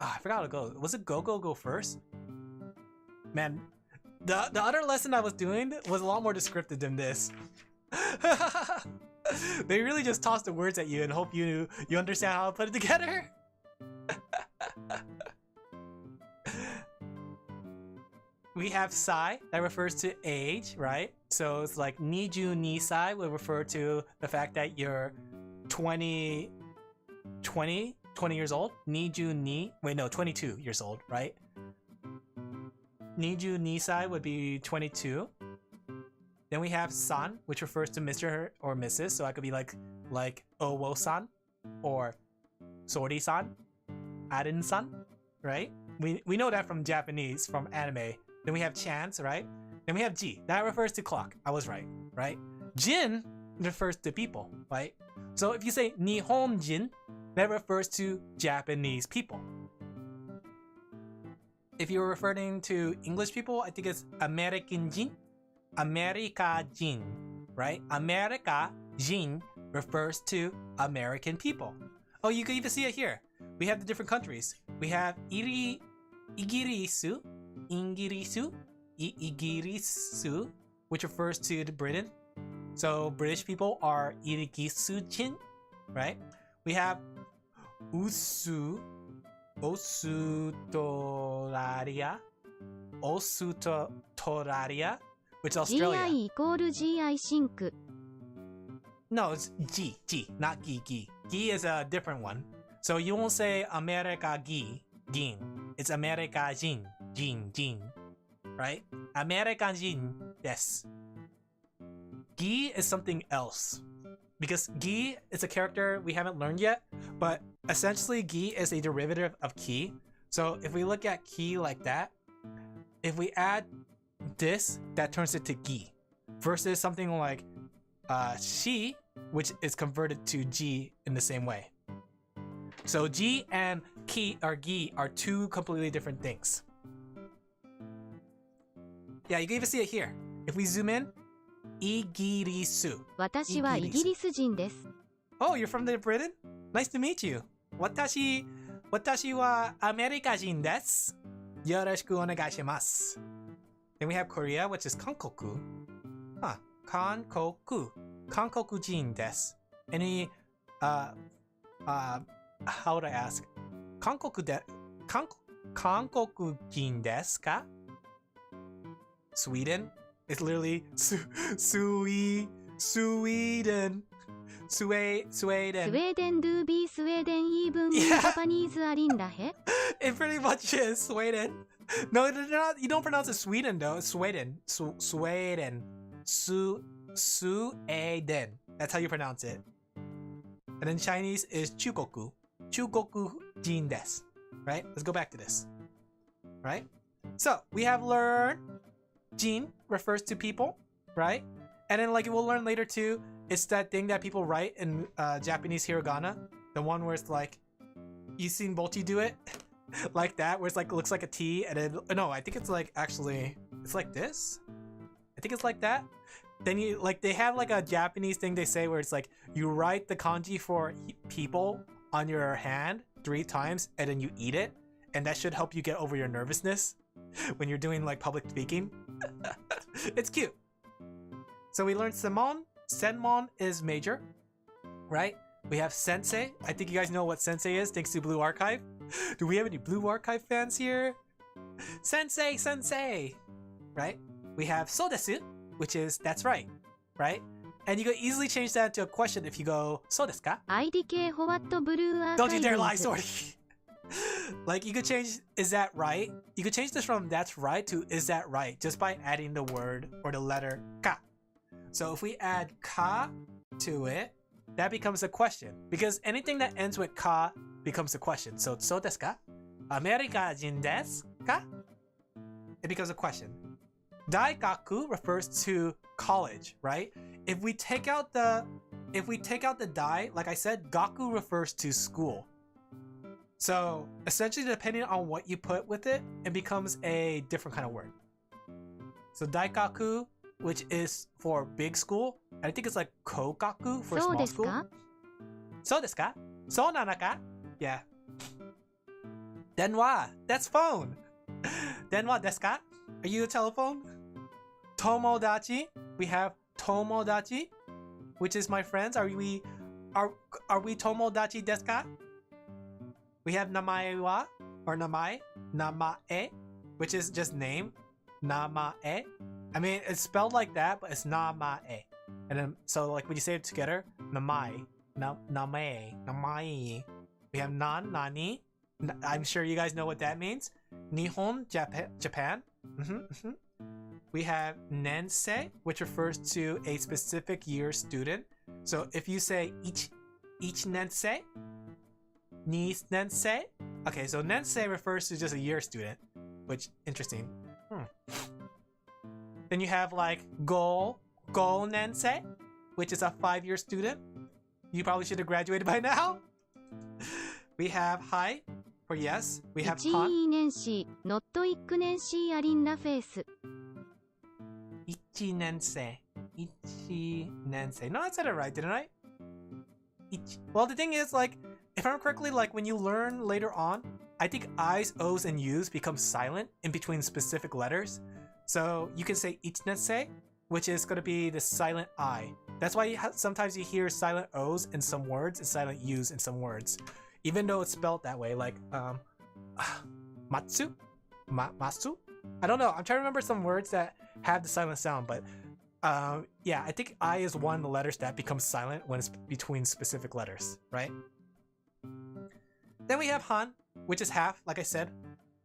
Oh, I forgot how to go. Was it go first? Man, the other lesson I was doing was a lot more descriptive than this. They really just toss the words at you and hope you understand how to put it together. We have sai, that refers to age, right? So it's like niju ni sai would refer to the fact that you're 20 years old. Niju ni, 22 years old, right? Niju ni sai would be 22. Then we have san, which refers to Mr. or Mrs. So I could be like Owo-san or Sori-san, Arin-san, right? We know that from Japanese, from anime. Then we have chance, right? Then we have ji. That refers to clock. I was right? Jin refers to people, right? So if you say Nihonjin, that refers to Japanese people. If you're referring to English people, I think it's American Jin. America Jin, right? America Jin refers to American people. Oh, you can even see it here. We have the different countries. We have Igirisu, which refers to the Britain. So British people are Irigisu-jin, right? We have Osutoraria, which is Australia. GI equal GI sync. No, it's G, not Gi. Gi is a different one. So you won't say America Gin. It's America Jin, right? America Jin, yes. Gi is something else. Because Gi is a character we haven't learned yet, but essentially Gi is a derivative of Ki. So if we look at Ki like that, if we add this, that turns it to Gi. Versus something like Shi, which is converted to G in the same way. So G and ki or gi are two completely different things. Yeah, you can even see it here. If we zoom in, igirisu. 私はイギリス人です。 Oh, you're from the Britain? Nice to meet you. 私はアメリカ人です。よろしくお願いします。Then we have Korea, which is Kankoku. Huh, Kankoku. Kankoku jin desu. Any, how would I ask? Kankoku jin desu ka? Sweden? It's literally Sweden. スウェーデン do be スウェーデン even in Japanese アリンラヘ It pretty much is Sweden. No, you don't pronounce it Sweden though. It's Sweden. Sweden. Sweden. That's how you pronounce it. And then Chinese is Chugoku. Chugoku jin desu. Right? Let's go back to this. Right? So we have learned jin refers to people, right? And then like we'll learn later too, it's that thing that people write in Japanese hiragana. The one where it's like, you seen Bolchi do it? Like that, where it's like, looks like a T, and then, no, I think it's like, actually, it's like this? I think it's like that. Then you, like, they have like a Japanese thing they say where it's like, you write the kanji for people on your hand 3 times, and then you eat it, and that should help you get over your nervousness when you're doing like public speaking. It's cute. So we learned Senmon. Senmon is major, right? We have Sensei. I think you guys know what Sensei is thanks to Blue Archive. Do we have any Blue Archive fans here? Sensei, Sensei, right? We have So desu, which is that's right, right? And you can easily change that to a question if you go So desu ka? IDK what blue Don't you dare lie, Sorry. Like you could change is that right? You could change this from that's right to is that right just by adding the word or the letter ka. So if we add ka to it, that becomes a question because anything that ends with ka becomes a question. So desu ka? America jin desu ka? It becomes a question. Daikaku refers to college, right? If we take out the dai, like I said, gaku refers to school. So essentially, depending on what you put with it, it becomes a different kind of word. So daikaku, which is for big school, and I think it's like kokaku for small school. So desu ka? So nanaka? Yeah. Denwa, that's phone. Denwa desu ka? Are you a telephone? Tomodachi, we have tomodachi, which is my friends. Are we tomodachi desu ka? We have namae wa, or namae, which is just name, namae. I mean, it's spelled like that, but it's namae. And then, so like when you say it together, namae, namae. We have nani. I'm sure you guys know what that means. Nihon, Japan. We have nensei, which refers to a specific year student. So if you say ich nensei, ni nensei. Okay, so nensei refers to just a year student, which interesting. Then you have like go nensei, which is a 5-year student. You probably should have graduated by now. We have hai for yes. We have han. 1年生 not 1年生アリンラフェイス Ichi nensei. No, I said it right, didn't I? Well, the thing is, like, if I remember correctly, like when you learn later on, I think I's, O's, and U's become silent in between specific letters. So you can say ichinensei, which is going to be the silent I. That's why sometimes you hear silent O's in some words and silent U's in some words. Even though it's spelled that way, like matsu? Masu? I don't know. I'm trying to remember some words that have the silent sound, but yeah, I think I is one of the letters that becomes silent when it's between specific letters, right? Then we have han, which is half, like I said,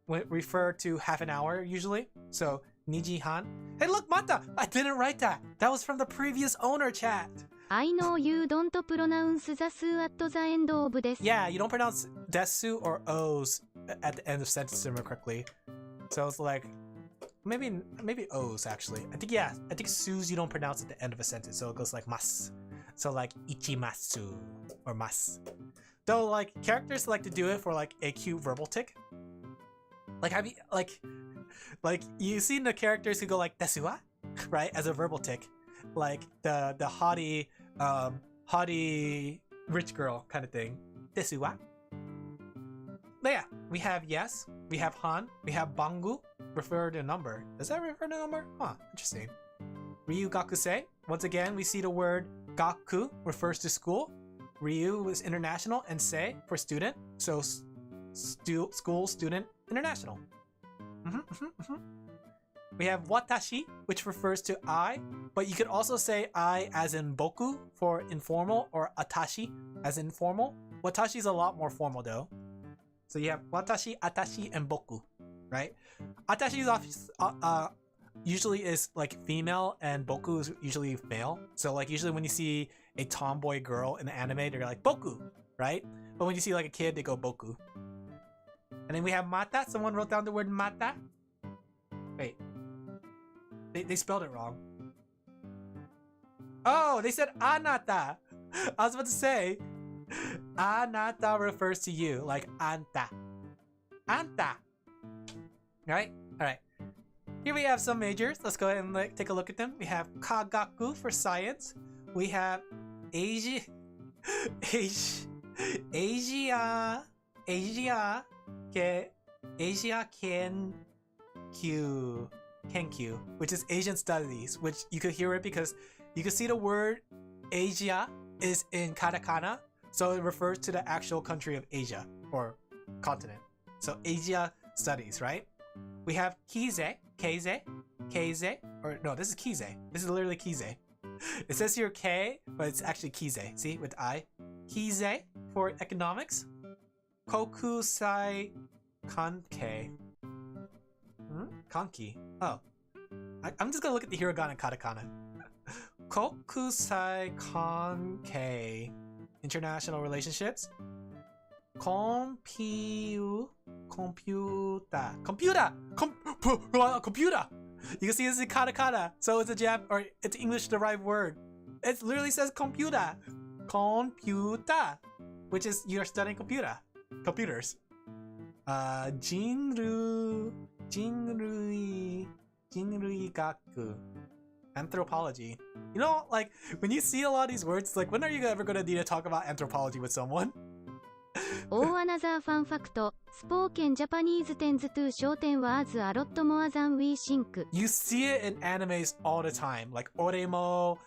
refer to half an hour usually. So niji han. Hey, look, Mata! I didn't write that. That was from the previous owner chat. I know you don't pronounce the su at the end of this. Yeah, you don't pronounce desu or O's at the end of sentences correctly. So it's like, maybe O's actually. I think su's you don't pronounce at the end of a sentence. So it goes like mas. So like ichimasu or mas. Though, like, characters like to do it for like a cute verbal tick. Like, have you like you seen the characters who go like desu wa, right, as a verbal tick, like the haughty haughty rich girl kind of thing. Desu wa. But yeah, we have yes, we have han, we have bangu, refer to a number. Does that refer to a number? Huh, interesting. Ryu gakusei. Once again, we see the word gaku refers to school. Ryu is international and sei for student. So school, student, international. We have watashi, which refers to I, but you could also say I as in boku for informal, or atashi as in formal. Watashi is a lot more formal though. So you have watashi, atashi, and boku, right? Atashi is usually is like female, and boku is usually male. So like usually when you see a tomboy girl in the anime, they're like boku, right? But when you see like a kid, they go boku. And then we have mata. Someone wrote down the word mata. Wait. They spelled it wrong. Oh, they said anata. I was about to say anata refers to you, like anta. Anta. Right? Alright. Here we have some majors. Let's go ahead and take a look at them. We have kagaku for science. We have Asia Kenkyu, which is Asian studies, which you could hear it because you can see the word Asia is in katakana, so it refers to the actual country of Asia or continent. So Asia studies, right? We have keize, or no, this is kize. This is literally kize. It says here K, but it's actually kize. See, with I. Kize for economics. Kokusai kanke. Kanki. Oh. I'm just gonna look at the hiragana and katakana. Kokusai kanke. International relationships. Computer. You can see this is katakana, so it's a it's English derived word. It literally says computer, which is you're studying computers. Jinrui gaku, anthropology. You know, like when you see a lot of these words, it's like when are you ever gonna need to talk about anthropology with someone? Oh, another fun fact. Spoken Japanese tends to shorten words a lot more than we think. You see it in animes all the time, like ore no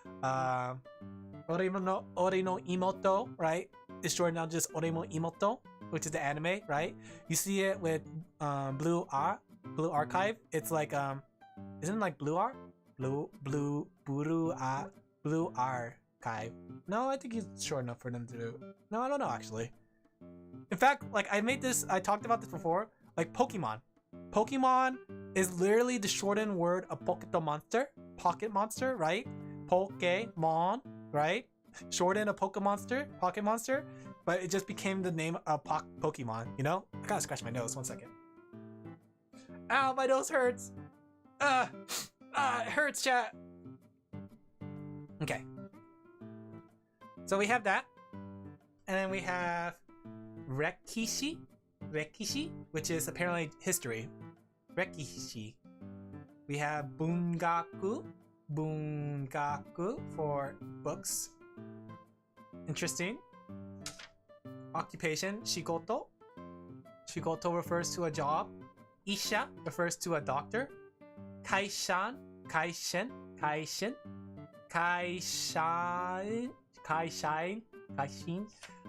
imoto, right? It's shortened down just ore mo imoto, which is the anime, right? You see it with Blue Archive. It's like isn't it like Blue Archive? No, I think it's short enough for them to do. No, I don't know actually. In fact, like I talked about this before, like Pokemon. Pokemon is literally the shortened word of pocket monster, right? Pokemon, right? Shortened of pocket monster, but it just became the name of Pokemon, you know? I gotta scratch my nose, 1 second. Ow, my nose hurts! It hurts, chat! Okay. So we have that. And then we have Rekishi, which is apparently history. Rekishi. We have Bungaku for books. Interesting. Occupation, Shigoto. Shigoto refers to a job. Isha refers to a doctor. Kaishin.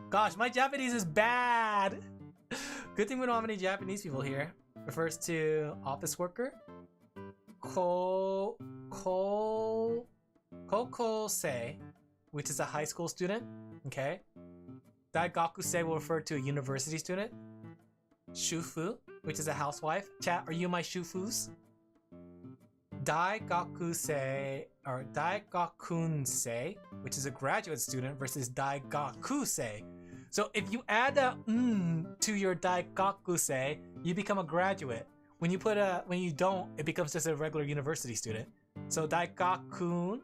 Gosh, my Japanese is bad. Good thing we don't have any Japanese people here. Refers to office worker. Kokosei, which is a high school student. Okay. Daigakusei will refer to a university student. Shufu, which is a housewife. Chat, are you my shufus? Daigakusei or Daigakunsei, which is a graduate student, versus Daigakusei. So if you add a to your Daigakusei, you become a graduate. When you don't, it becomes just a regular university student. So Daigakunsei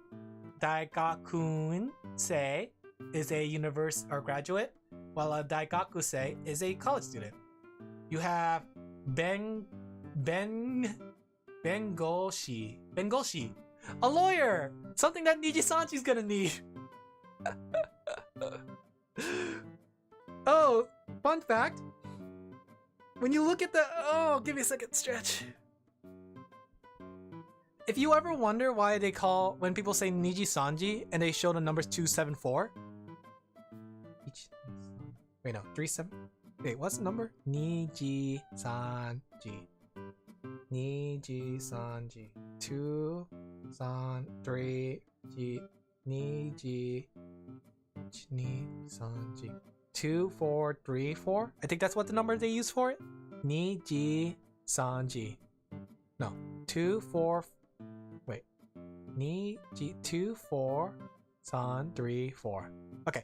is a graduate. while a daigakusei is a college student. You have bengoshi, a lawyer, something that Niji-sanji's gonna need. Oh, fun fact. When you look at the... Oh, give me a second, stretch. If you ever wonder why they call... When people say Niji-sanji and they show the numbers 274. Wait, no. 37... Wait, what's the number? Niji-sanji. Niji-sanji. 2, 3, G... Niji-sanji. 2, 4, 3, 4. I think that's what the number they use for it. Niji-sanji. No. 2, 4. Wait. Niji 2, 4, 3, 4. Okay.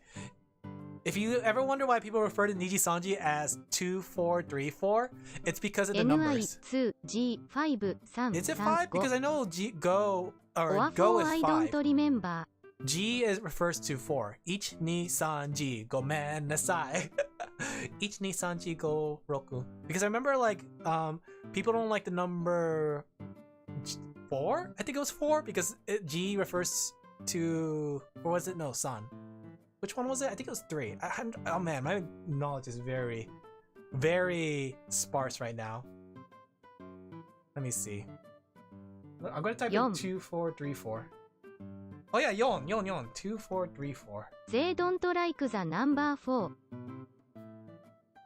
If you ever wonder why people refer to Niji-sanji as 2, 4, 3, 4, it's because of the numbers. NI2G5 3 Is it 3 5? Because I know go is 5. remember. G refers to 4. Ich ni sanji gomen nasai. Ich ni sanji go roku. Because I remember like people don't like the number 4. I think it was 4 because G refers to, or was it no san? Which one was it? I think it was 3. Oh man, my knowledge is very, very sparse right now. Let me see. I'm gonna type in 2, 4, 3, 4. Oh yeah, yon. 2, 4, 3, 4. They don't like the number 4.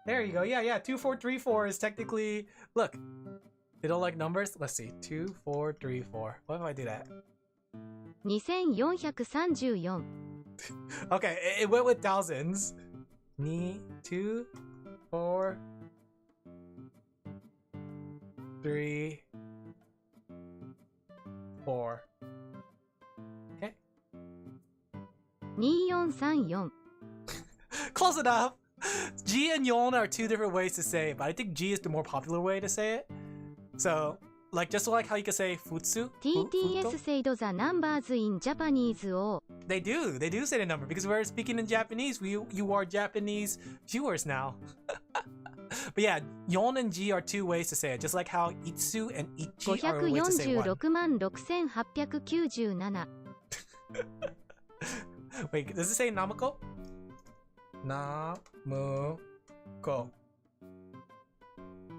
There you go. Yeah. 2, 4, 3, 4 is technically... Look. They don't like numbers? Let's see. 2, 4, 3, 4. What if I do that? 2434. Okay, it went with thousands. 2, 4, 3, 4. Okay. 2434. Close enough. G and yon are two different ways to say it, but I think G is the more popular way to say it. So, like just like how you can say futsu. TTS said the numbers in Japanese. They do say the number because we're speaking in Japanese. You are Japanese viewers now. But yeah, yon and G are two ways to say it, just like how itsu and ichi are ways to say one. 546,897. Wait, does it say Namako? Namuko.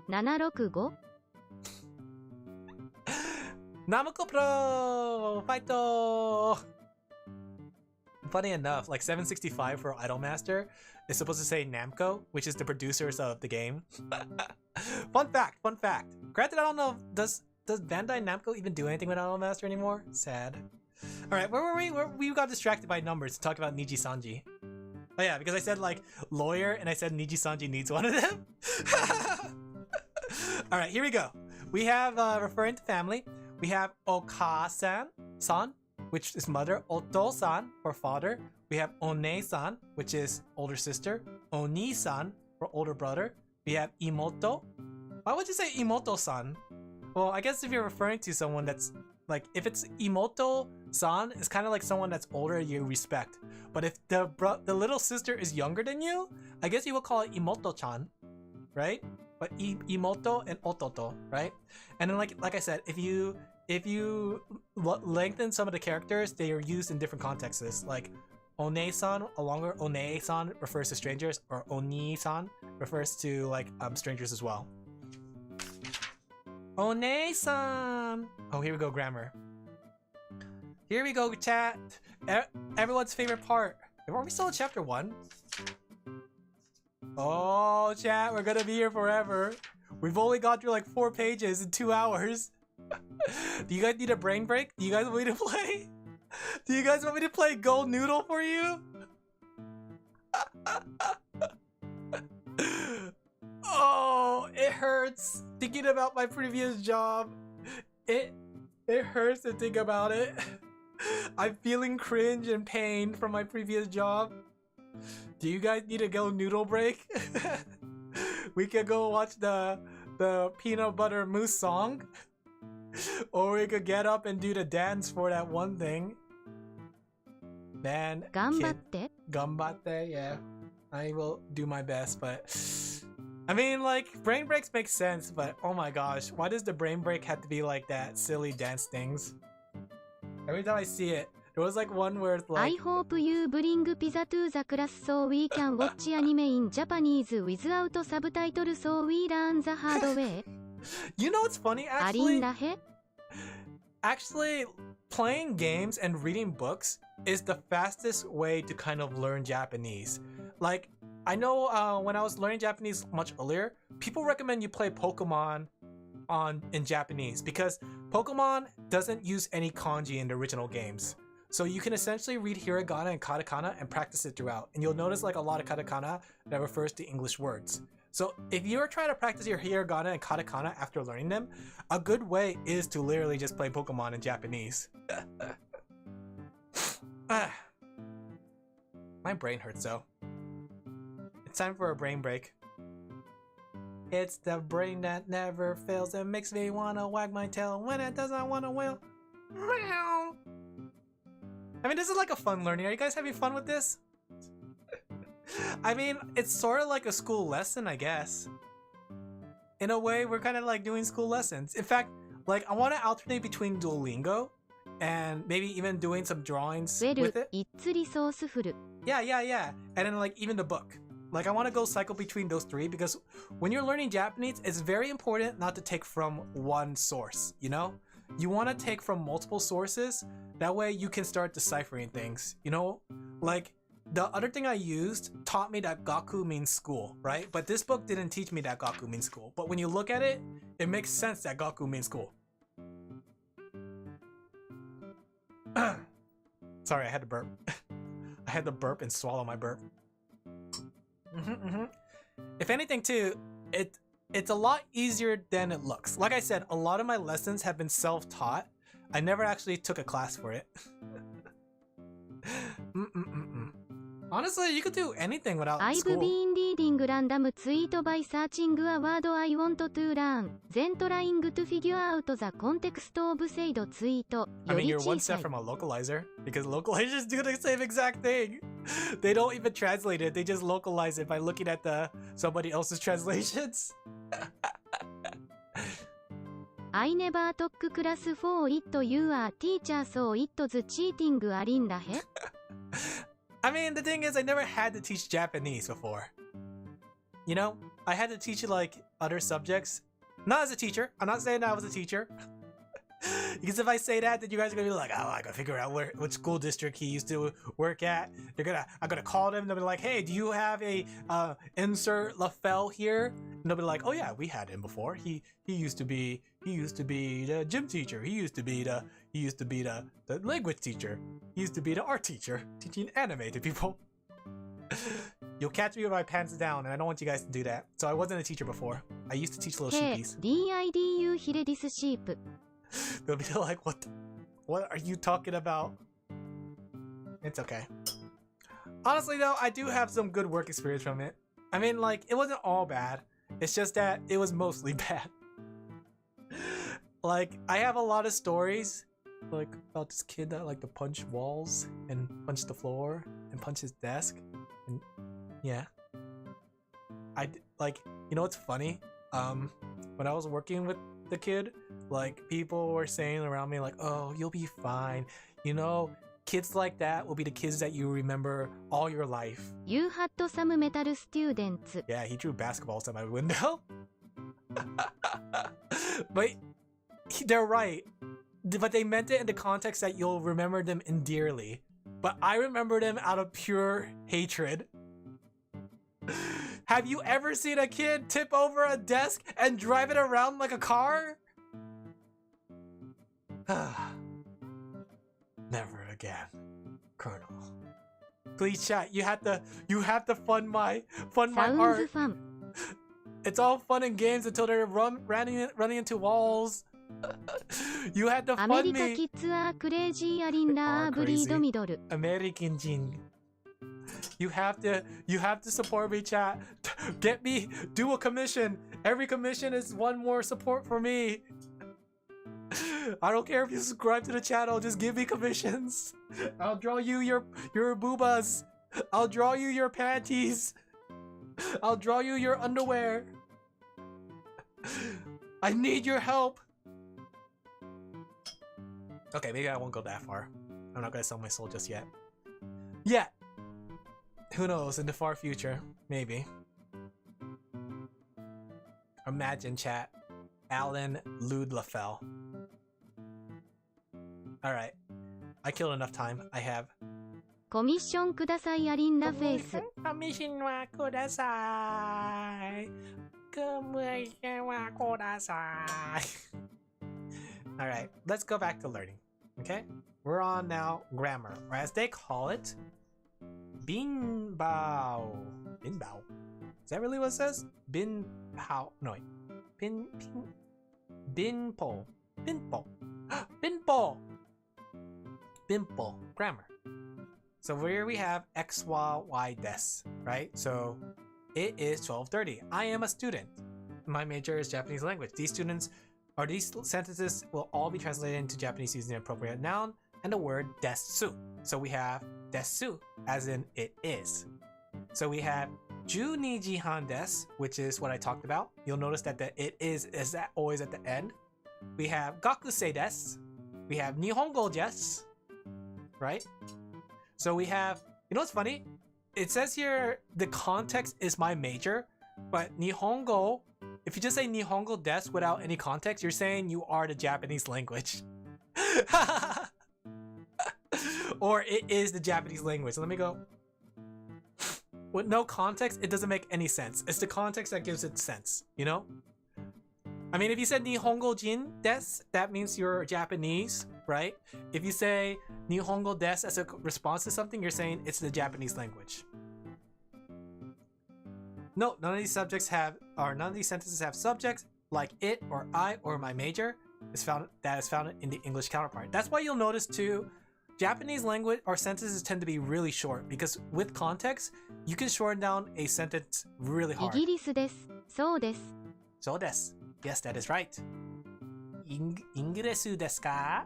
765. Namako Pro! Fighto! Funny enough, like 765 for Idolmaster is supposed to say Namco, which is the producers of the game. Fun fact. Granted, I don't know, does Bandai Namco even do anything with Idolmaster anymore? Sad. Alright, where were we? We got distracted by numbers and talked about Niji-sanji. Oh yeah, because I said like lawyer and I said Niji-sanji needs one of them. Alright, here we go. We have referring to family. We have Oka-san, which is mother. Oto-san for father. We have One-san, which is older sister. Oni-san for older brother. We have Imoto. Why would you say Imoto-san? Well, I guess if you're referring to someone that's like, if it's Imoto-san, it's kind of like someone that's older you respect. But if the little sister is younger than you, I guess you would call it Imoto-chan, right? But Imoto and Ototo, right? And then like I said, if you lengthen some of the characters, they are used in different contexts. Like One-san, longer One-san refers to strangers, or Oni-san refers to like strangers as well. One-san. Oh, here we go, grammar. Here we go, chat. Everyone's favorite part. Are we still in chapter 1? Oh, chat, we're gonna be here forever. We've only got through like 4 pages in 2 hours. Do you guys need a brain break? Do you guys want me to play? Do you guys want me to play Go Noodle for you? Oh, it hurts thinking about my previous job. It hurts to think about it. I'm feeling cringe and pain from my previous job. Do you guys need a Go Noodle break? We could go watch the peanut butter mousse song. Or we could get up and do the dance for that one thing. Man, Gambatte. Gambatte, yeah. I will do my best, but I mean, like, brain breaks make sense, but oh my gosh, why does the brain break have to be like that silly dance things? Every time I see it, there was like one where it's like, I hope you bring pizza to the class so we can watch anime in Japanese without subtitle so we learn the hard way. you know what's funny Alin actually? Laphel? Actually, playing games and reading books is the fastest way to kind of learn Japanese. Like, I know when I was learning Japanese much earlier, people recommend you play Pokemon in Japanese because Pokemon doesn't use any kanji in the original games. So you can essentially read hiragana and katakana and practice it throughout. And you'll notice like a lot of katakana that refers to English words. So if you're trying to practice your hiragana and katakana after learning them, a good way is to literally just play Pokemon in Japanese. My brain hurts though. It's time for a brain break. It's the brain that never fails and makes me wanna wag my tail when it doesn't wanna wail. Meow. I mean, this is like a fun learning. Are you guys having fun with this? I mean, it's sort of like a school lesson, I guess. In a way, we're kind of like doing school lessons. In fact, like, I want to alternate between Duolingo and maybe even doing some drawings with it. Yeah. And then like even the book. Like, I want to go cycle between those three because when you're learning Japanese, it's very important not to take from one source, you know? You want to take from multiple sources. That way you can start deciphering things, you know? Like, the other thing I used taught me that gaku means school, right? But this book didn't teach me that gaku means school. But when you look at it, it makes sense that gaku means school. Sorry, I had to burp. I had to burp and swallow my burp. If anything too, it's a lot easier than it looks. Like I said, a lot of my lessons have been self-taught. I never actually took a class for it. Honestly, you could do anything without I've school. been reading random tweet by searching a word I want to learn, then trying to figure out the context of said tweet. I mean, you're one step from a localizer, because localizers do the same exact thing. They don't even translate it, they just localize it by looking at somebody else's translations. I never took class for it. You are teacher, so it's cheating. Alin Laphel? I mean, the thing is, I never had to teach Japanese before. You know, I had to teach like other subjects. Not as a teacher. I'm not saying that I was a teacher. Because if I say that, then you guys are gonna be like, oh, I gotta figure out which school district he used to work at. I'm gonna call them. They'll be like, hey, do you have a insert Laphel here? And they'll be like, oh yeah, we had him before. He used to be the gym teacher. He used to be the language teacher. He used to be the art teacher, teaching anime to people. You'll catch me with my pants down, and I don't want you guys to do that. So I wasn't a teacher before. I used to teach little sheepies. DIDU Hiredis sheep. They'll be like, what are you talking about? It's okay. Honestly though, I do have some good work experience from it. I mean, like, it wasn't all bad. It's just that it was mostly bad. Like, I have a lot of stories like about this kid that liked to punch walls and punch the floor and punch his desk. And yeah. You know what's funny? When I was working with the kid, like, people were saying around me like, oh, you'll be fine. You know, kids like that will be the kids that you remember all your life. You had some metal students. Yeah, he drew basketballs at my window. But they're right. But they meant it in the context that you'll remember them endearly. But I remember them out of pure hatred. Have you ever seen a kid tip over a desk and drive it around like a car? Never again, Colonel. Please chat. You have to fund my art. Fun. It's all fun and games until they're running into walls. You had to fund me. Kids are crazy. Alin Laphel. American Jin. You have to support me, chat. Get me, do a commission. Every commission is one more support for me. I don't care if you subscribe to the channel, just give me commissions. I'll draw you your boobas. I'll draw you your panties. I'll draw you your underwear. I need your help. Okay, maybe I won't go that far. I'm not gonna sell my soul just yet. Yeah. Who knows, in the far future, maybe. Imagine, chat. Alin Laphel. Alright. I killed enough time. I have... コミッションくださいアリンラフェイス。コミッションはください。コミッションはください。Alright, let's go back to learning. Okay? We're on now grammar, or as they call it, binbao. Binbao? Is that really what it says? Binbao. No, wait. Binpo. Binpo. Binpo. Binpo. Grammar. So here we have X, Y, des, right? So it is 12:30. I am a student. My major is Japanese language. These sentences will all be translated into Japanese using the appropriate noun and the word desu. So we have desu, as in it is. So we have 12 jihan desu, which is what I talked about. You'll notice that the it is always at the end. We have gakusei desu. We have nihongo desu, right? So we have, you know what's funny? It says here the context is my major, but Nihongo, if you just say Nihongo desu without any context, you're saying you are the Japanese language. Or it is the Japanese language. So let me go. With no context, it doesn't make any sense. It's the context that gives it sense, you know? I mean, if you said Nihongo jin desu, that means you're Japanese, right? If you say Nihongo desu as a response to something, you're saying it's the Japanese language. No, none of these sentences have subjects like it or I or my major is found in the English counterpart. That's why you'll notice too, Japanese language or sentences tend to be really short because with context, you can shorten down a sentence really hard. イギリスです。そうです。そうです。Yes, that is right. インギリスですか?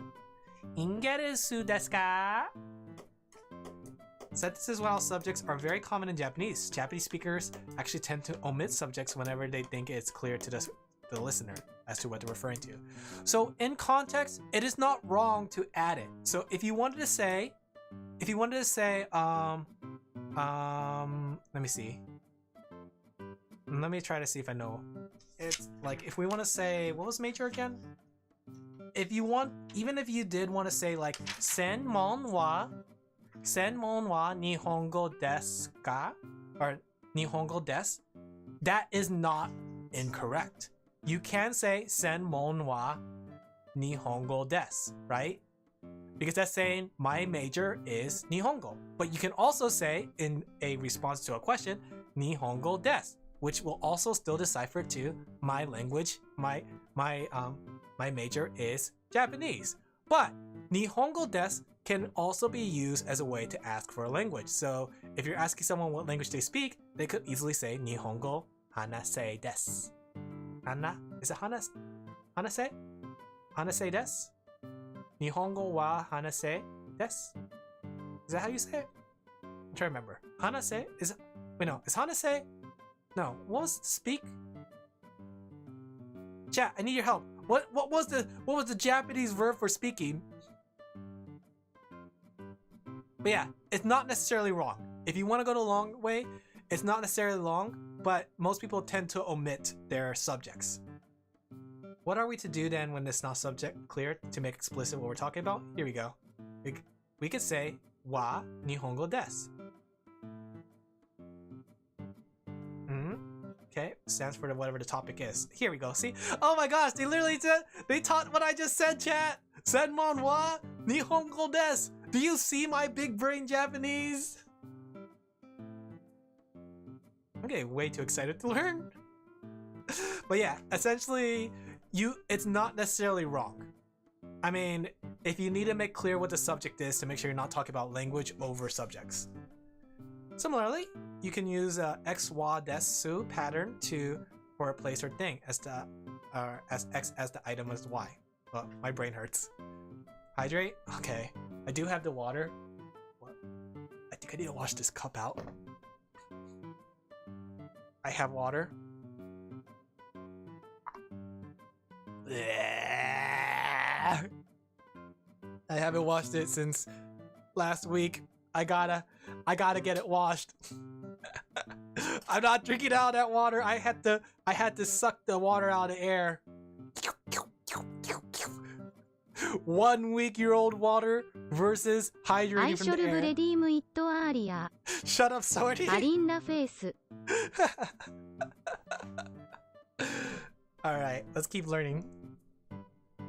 インギリスですか? Sentences without subjects are very common in Japanese. Japanese speakers actually tend to omit subjects whenever they think it's clear to the listener as to what they're referring to. So in context, it is not wrong to add it. So if you wanted to say, let me see. Let me try to see if I know. It's like if we want to say, what was major again? If you want, even if you did want to say like senmon wa nihongo desu ka or nihongo desu, that is not incorrect. You can say senmon wa nihongo desu, right? Because that's saying my major is nihongo. But you can also say in a response to a question, nihongo desu, which will also still decipher to my language, my major is Japanese. But nihongo desu can also be used as a way to ask for a language. So if you're asking someone what language they speak, they could easily say nihongo hanasei desu. Is it hanasei? Hanasei desu? Nihongo wa hanasei desu? Is that how you say it? I'm trying to remember. Hanasei is hanasei? No, what was speak? Chat, I need your help. What was the Japanese verb for speaking? But yeah, it's not necessarily wrong. If you want to go the long way, it's not necessarily long, but most people tend to omit their subjects. What are we to do then when it's not subject clear to make explicit what we're talking about? Here we go. We could say wa nihongo desu. Okay, stands for whatever the topic is. Here we go. See? Oh my gosh, they taught what I just said, chat. Senmon wa nihongo desu. Do you see my big brain Japanese? I'm getting way too excited to learn. But yeah, essentially, it's not necessarily wrong. I mean, if you need to make clear what the subject is to make sure you're not talking about language over subjects. Similarly, you can use x wa desu pattern for a place or thing as x as the item as y. Oh, my brain hurts. Hydrate? Okay. I do have the water. What? I think I need to wash this cup out. I have water. I haven't washed it since last week. I gotta get it washed. I'm not drinking out that water. I had to suck the water out of air. 1 week-year-old water versus hydrating from the air. Shut up, Sorty. Alin Laphel. Alright, let's keep learning.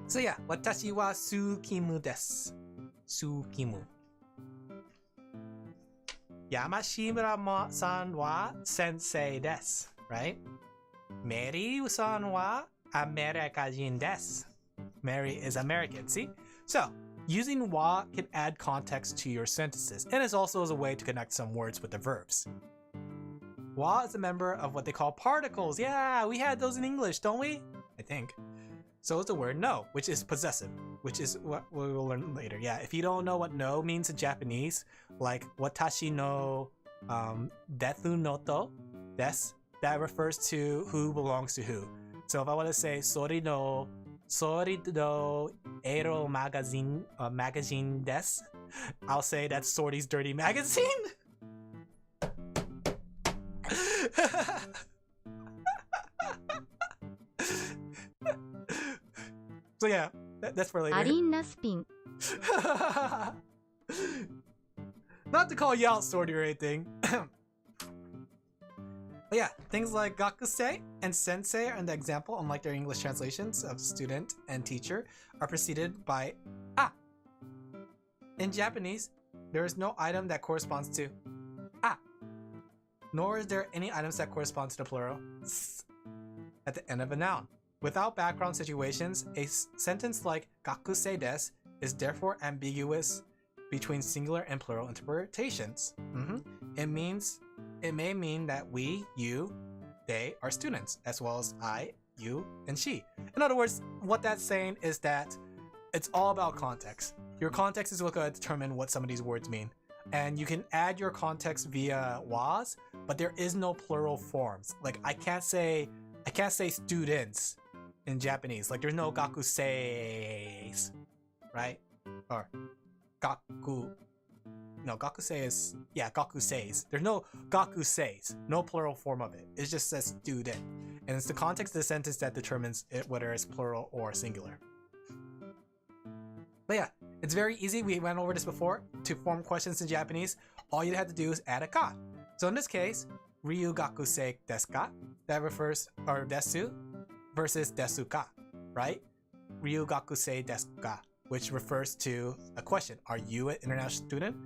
So yeah, watashi wa Tsukimu desu. Tsukimu. Yamashima-san wa sensei desu, right? Mary-san wa Amerikajin desu. Mary is American, see? So, using wa can add context to your sentences, and it's also as a way to connect some words with the verbs. Wa is a member of what they call particles. Yeah, we had those in English, don't we? I think. So is the word no, which is possessive, which is what we will learn later. Yeah, if you don't know what no means in Japanese, like watashi no desu no to desu, that refers to who belongs to who. So if I want to say Sori no ero magazine magazine desu, I'll say that's Sori's dirty magazine. So yeah, that's for later. Alin Laphel. Not to call you out, Sorty, or anything. But yeah, things like gakusei and sensei are in the example, unlike their English translations of student and teacher, are preceded by a. In Japanese, there is no item that corresponds to a, nor is there any items that correspond to the plural s at the end of a noun. Without background situations, a sentence like gakusei desu is therefore ambiguous between singular and plural interpretations. It may mean that we, you, they are students, as well as I, you, and she. In other words, what that's saying is that it's all about context. Your context is what's going to determine what some of these words mean. And you can add your context via was, but there is no plural forms. Like I can't say students in Japanese. Like there's no gakuseis, right? Or gaku. No, gakusei is, yeah, gakuseis. There's no gakuseis, no plural form of it. It just says student. And it's the context of the sentence that determines whether it's plural or singular. But yeah, it's very easy. We went over this before. To form questions in Japanese, all you have to do is add a ka. So in this case, Ryu gakusei desu ka? That refers, or desu, versus desu ka, right? Ryu gakusei desu ka, which refers to a question. Are you an international student?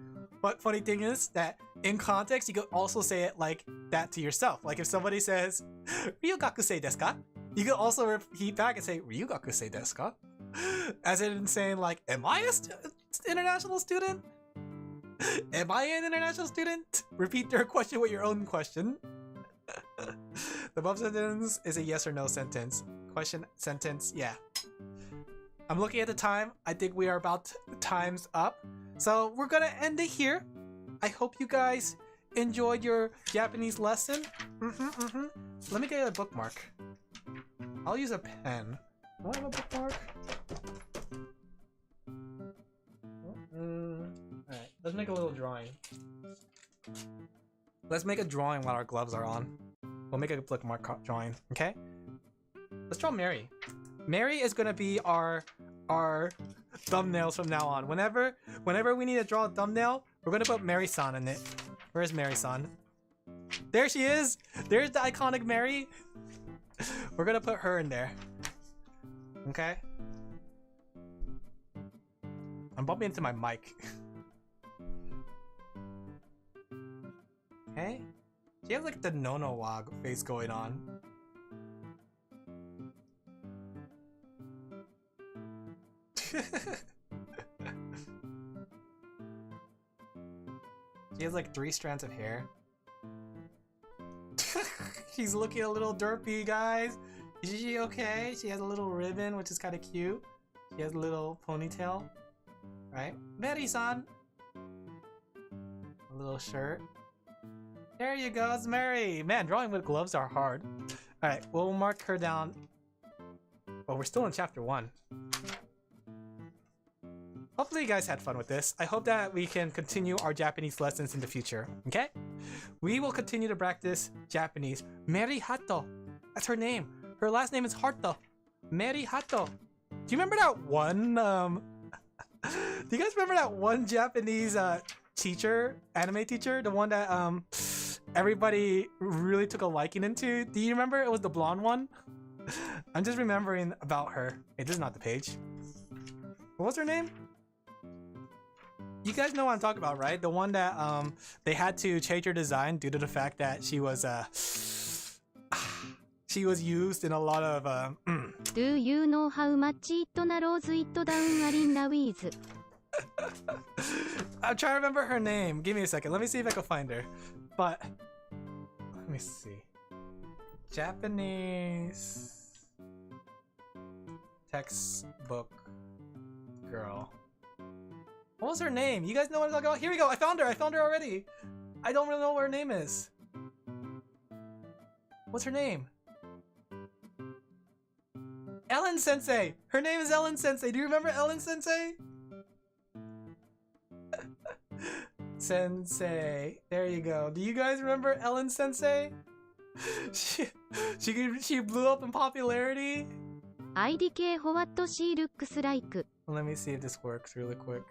But funny thing is that in context, you could also say it like that to yourself. Like if somebody says, Ryu gakusei desu ka? You could also repeat back and say, Ryu gakusei desu ka? As in saying like, am I an international student? Am I an international student? Repeat your question with your own question. The above sentence is a yes or no sentence. Question, sentence, yeah. I'm looking at the time. I think we are about time's up. So we're gonna end it here. I hope you guys enjoyed your Japanese lesson. Let me get a bookmark. I'll use a pen. Do I have a bookmark? Alright, let's make a little drawing. Let's make a drawing while our gloves are on. We'll make a bookmark drawing, okay? Let's draw Mary. Mary is gonna be our thumbnails from now on. Whenever we need to draw a thumbnail, we're gonna put Mary-san in it. Where's Mary-san? There she is! There's the iconic Mary! We're gonna put her in there. Okay? I'm bumping into my mic. Okay? She has like the Nono-wag face going on. She has like 3 strands of hair. She's looking a little derpy, guys. Is she okay? She has a little ribbon, which is kind of cute. She has a little ponytail. Right? Mary-san! A little shirt. There you go, it's Mary. Man, drawing with gloves are hard. Alright, we'll mark her down. Oh, we're still in chapter 1. Hopefully you guys had fun with this. I hope that we can continue our Japanese lessons in the future, okay? We will continue to practice Japanese. Mary Hato. That's her name. Her last name is Hato. Mary Hato. Do you remember that one, do you guys remember that one Japanese teacher, anime teacher? The one that everybody really took a liking into? Do you remember? It was the blonde one. I'm just remembering about her. Hey, this is not the page. What was her name? You guys know what I'm talking about, right? The one that they had to change her design due to the fact that she was used in a lot of Do you know how much it narrows it down, Alin Laphel? I'm trying to remember her name. Give me a second. Let me see if I can find her. But let me see. Japanese textbook girl. What was her name? You guys know what I'm talking about? Here we go. I found her. I found her already. I don't really know what her name is. What's her name? Ellen Sensei. Her name is Ellen Sensei. Do you remember Ellen Sensei? Sensei. There you go. Do you guys remember Ellen Sensei? She blew up in popularity. IDK what she looks like. Let me see if this works really quick.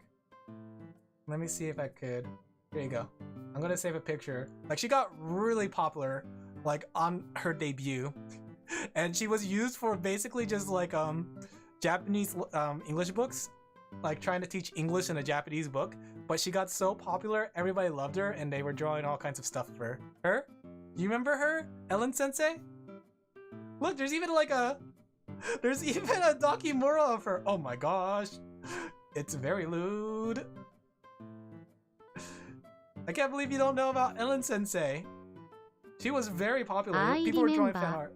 Let me see if I could. There you go. I'm gonna save a picture. Like, she got really popular, like, on her debut. And she was used for basically just like Japanese English books, like trying to teach English in a Japanese book. But she got so popular, everybody loved her, and they were drawing all kinds of stuff for her. Do you remember her, Ellen Sensei? Look, there's even a Dakimura of her. Oh my gosh, it's very lewd. I can't believe you don't know about Ellen Sensei. She was very popular. People were drawing fan art.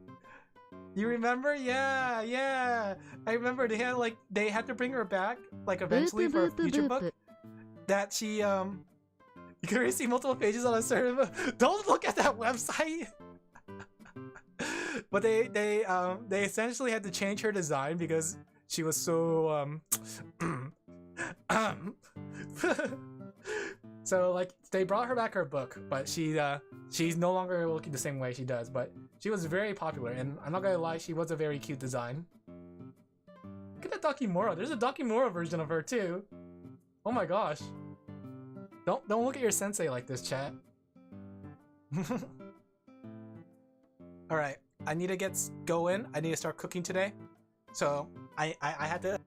You remember? Yeah, yeah. I remember they had to bring her back, like, eventually for a future book. That she you can already see multiple pages on a certain. Don't look at that website. But they essentially had to change her design because she was so so, like, they brought her back her book, but she's no longer looking the same way she does. But she was very popular, and I'm not gonna lie, she was a very cute design. Look at that Dakimura. There's a Dakimura version of her too. Oh my gosh. Don't look at your sensei like this, chat. All right, I need to get going. I need to start cooking today. So I had to.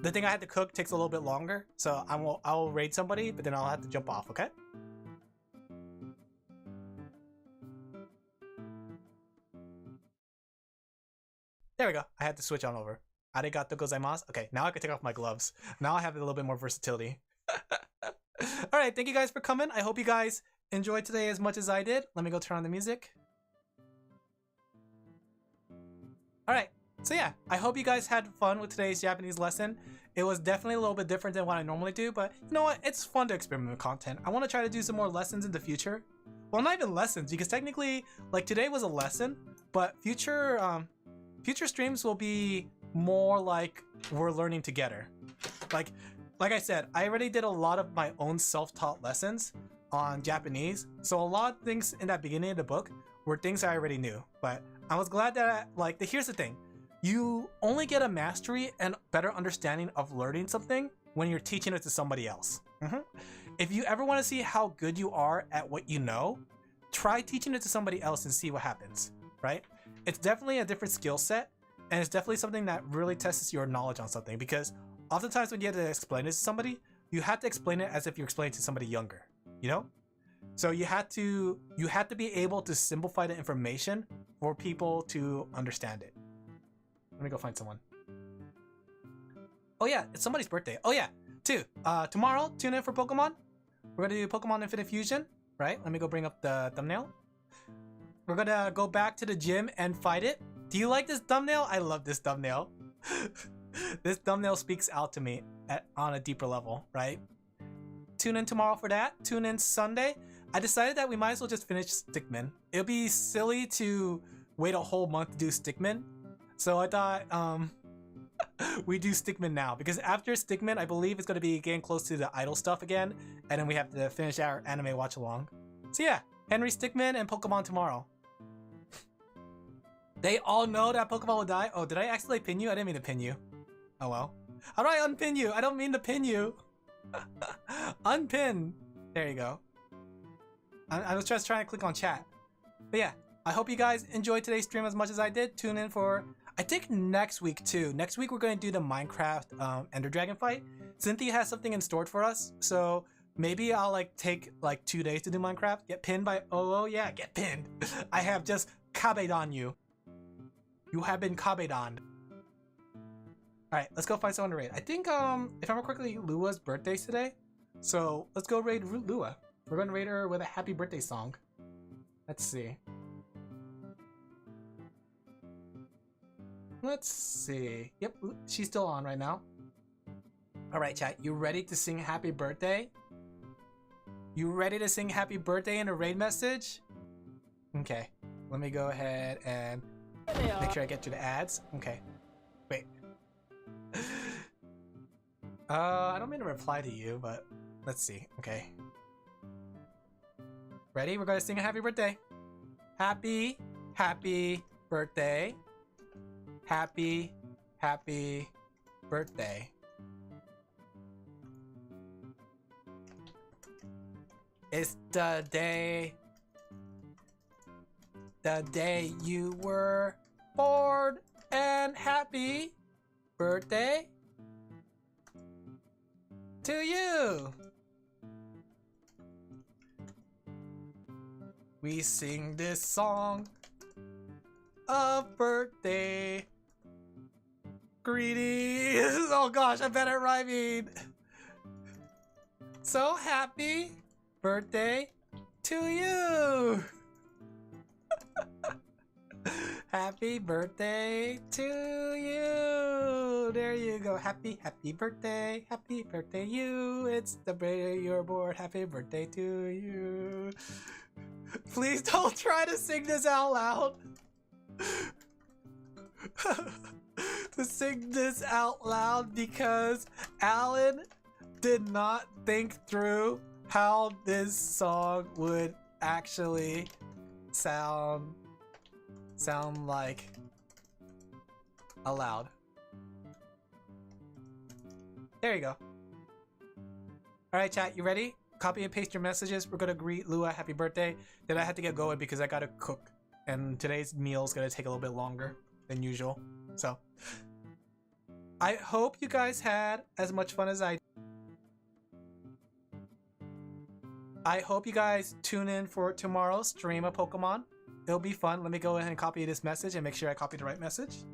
The thing I had to cook takes a little bit longer, so I'll raid somebody, but then I'll have to jump off. Okay. There we go. I had to switch on over. Arigato gozaimasu. Okay, now I can take off my gloves. Now I have a little bit more versatility. All right, thank you guys for coming. I hope you guys enjoyed today as much as I did. Let me go turn on the music. All right, so yeah, I hope you guys had fun with today's Japanese lesson. It was definitely a little bit different than what I normally do, but you know what? It's fun to experiment with content. I want to try to do some more lessons in the future. Well, not even lessons, because technically, like, today was a lesson, but future streams will be more like we're learning together. Like I said, I already did a lot of my own self-taught lessons on Japanese, so a lot of things in that beginning of the book were things I already knew. But I was glad that here's the thing. You only get a mastery and better understanding of learning something when you're teaching it to somebody else. If you ever want to see how good you are at what you know, try teaching it to somebody else and see what happens, right? It's definitely a different skill set, and it's definitely something that really tests your knowledge on something, because oftentimes when you have to explain it to somebody, you have to explain it as if you're explaining to somebody younger, you know? So you have to be able to simplify the information for people to understand it. Let me go find someone. Oh yeah, it's somebody's birthday. Oh yeah, tomorrow, tune in for Pokemon. We're gonna do Pokemon Infinite Fusion, right? Let me go bring up the thumbnail. We're gonna go back to the gym and fight it. Do you like this thumbnail? I love this thumbnail. This thumbnail speaks out to me on a deeper level, right? Tune in tomorrow for that. Tune in Sunday. I decided that we might as well just finish Stickmin. It'll be silly to wait a whole month to do Stickmin. So I thought we do Stickmin now, because after Stickmin, I believe it's going to be getting close to the idol stuff again, and then we have to finish our anime watch along. So yeah, Henry Stickmin and Pokemon tomorrow. They all know that Pokemon will die. Oh, did I accidentally pin you? I didn't mean to pin you. Oh well. How do I unpin you? I don't mean to pin you. Unpin. There you go. I was just trying to click on chat. But yeah, I hope you guys enjoyed today's stream as much as I did. Tune in for, I think, next week too. Next week we're going to do the Minecraft Ender Dragon fight. Cynthia has something in store for us, so maybe I'll like take like 2 days to do Minecraft. Get pinned by oh yeah, get pinned. I have just kabedon you. You have been kabedoned. Alright, let's go find someone to raid. I think, if I remember correctly, Lua's birthday's today. So, let's go raid Lua. We're gonna raid her with a happy birthday song. Let's see. Let's see. Yep, she's still on right now. Alright, chat. You ready to sing happy birthday? You ready to sing happy birthday in a raid message? Okay. Let me go ahead and make sure I get to the ads. Okay. Wait. I don't mean to reply to you, but let's see. Okay. Ready? We're gonna sing a happy birthday. Happy birthday. Happy birthday. It's the day you were born, and happy birthday to you. We sing this song of birthday greetings. Oh gosh, I'm bad at rhyming. So happy birthday to you. Happy birthday to you. There you go. Happy birthday you. It's the day you're born. Happy birthday to you. Please don't try to sing this out loud. To sing this out loud, because Alan did not think through how this song would actually sound like aloud. There you go. Alright chat, you ready? Copy and paste your messages. We're gonna greet Lua happy birthday. Then I had to get going because I gotta cook, and today's meal is gonna take a little bit longer than usual. So I hope you guys had as much fun as I did. I hope you guys tune in for tomorrow's stream of Pokemon. It'll be fun. Let me go ahead and copy this message and make sure I copy the right message.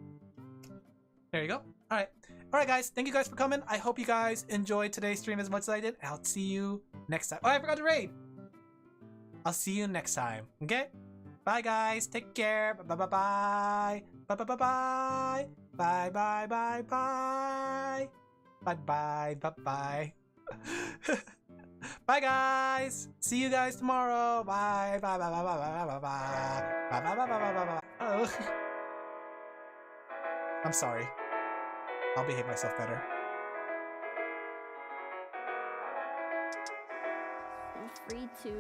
There you go. Alright. Alright guys, thank you guys for coming. I hope you guys enjoyed today's stream as much as I did. I'll see you next time. Oh, I forgot to raid. I'll see you next time. Okay? Bye guys. Take care. Bye bye bye. Bye bye bye bye. Bye bye bye bye. Bye bye bye bye. Bye guys. See you guys tomorrow. Bye bye bye bye bye bye bye bye bye bye bye bye bye bye. Oh. I'm sorry. I'll behave myself better. Feel free to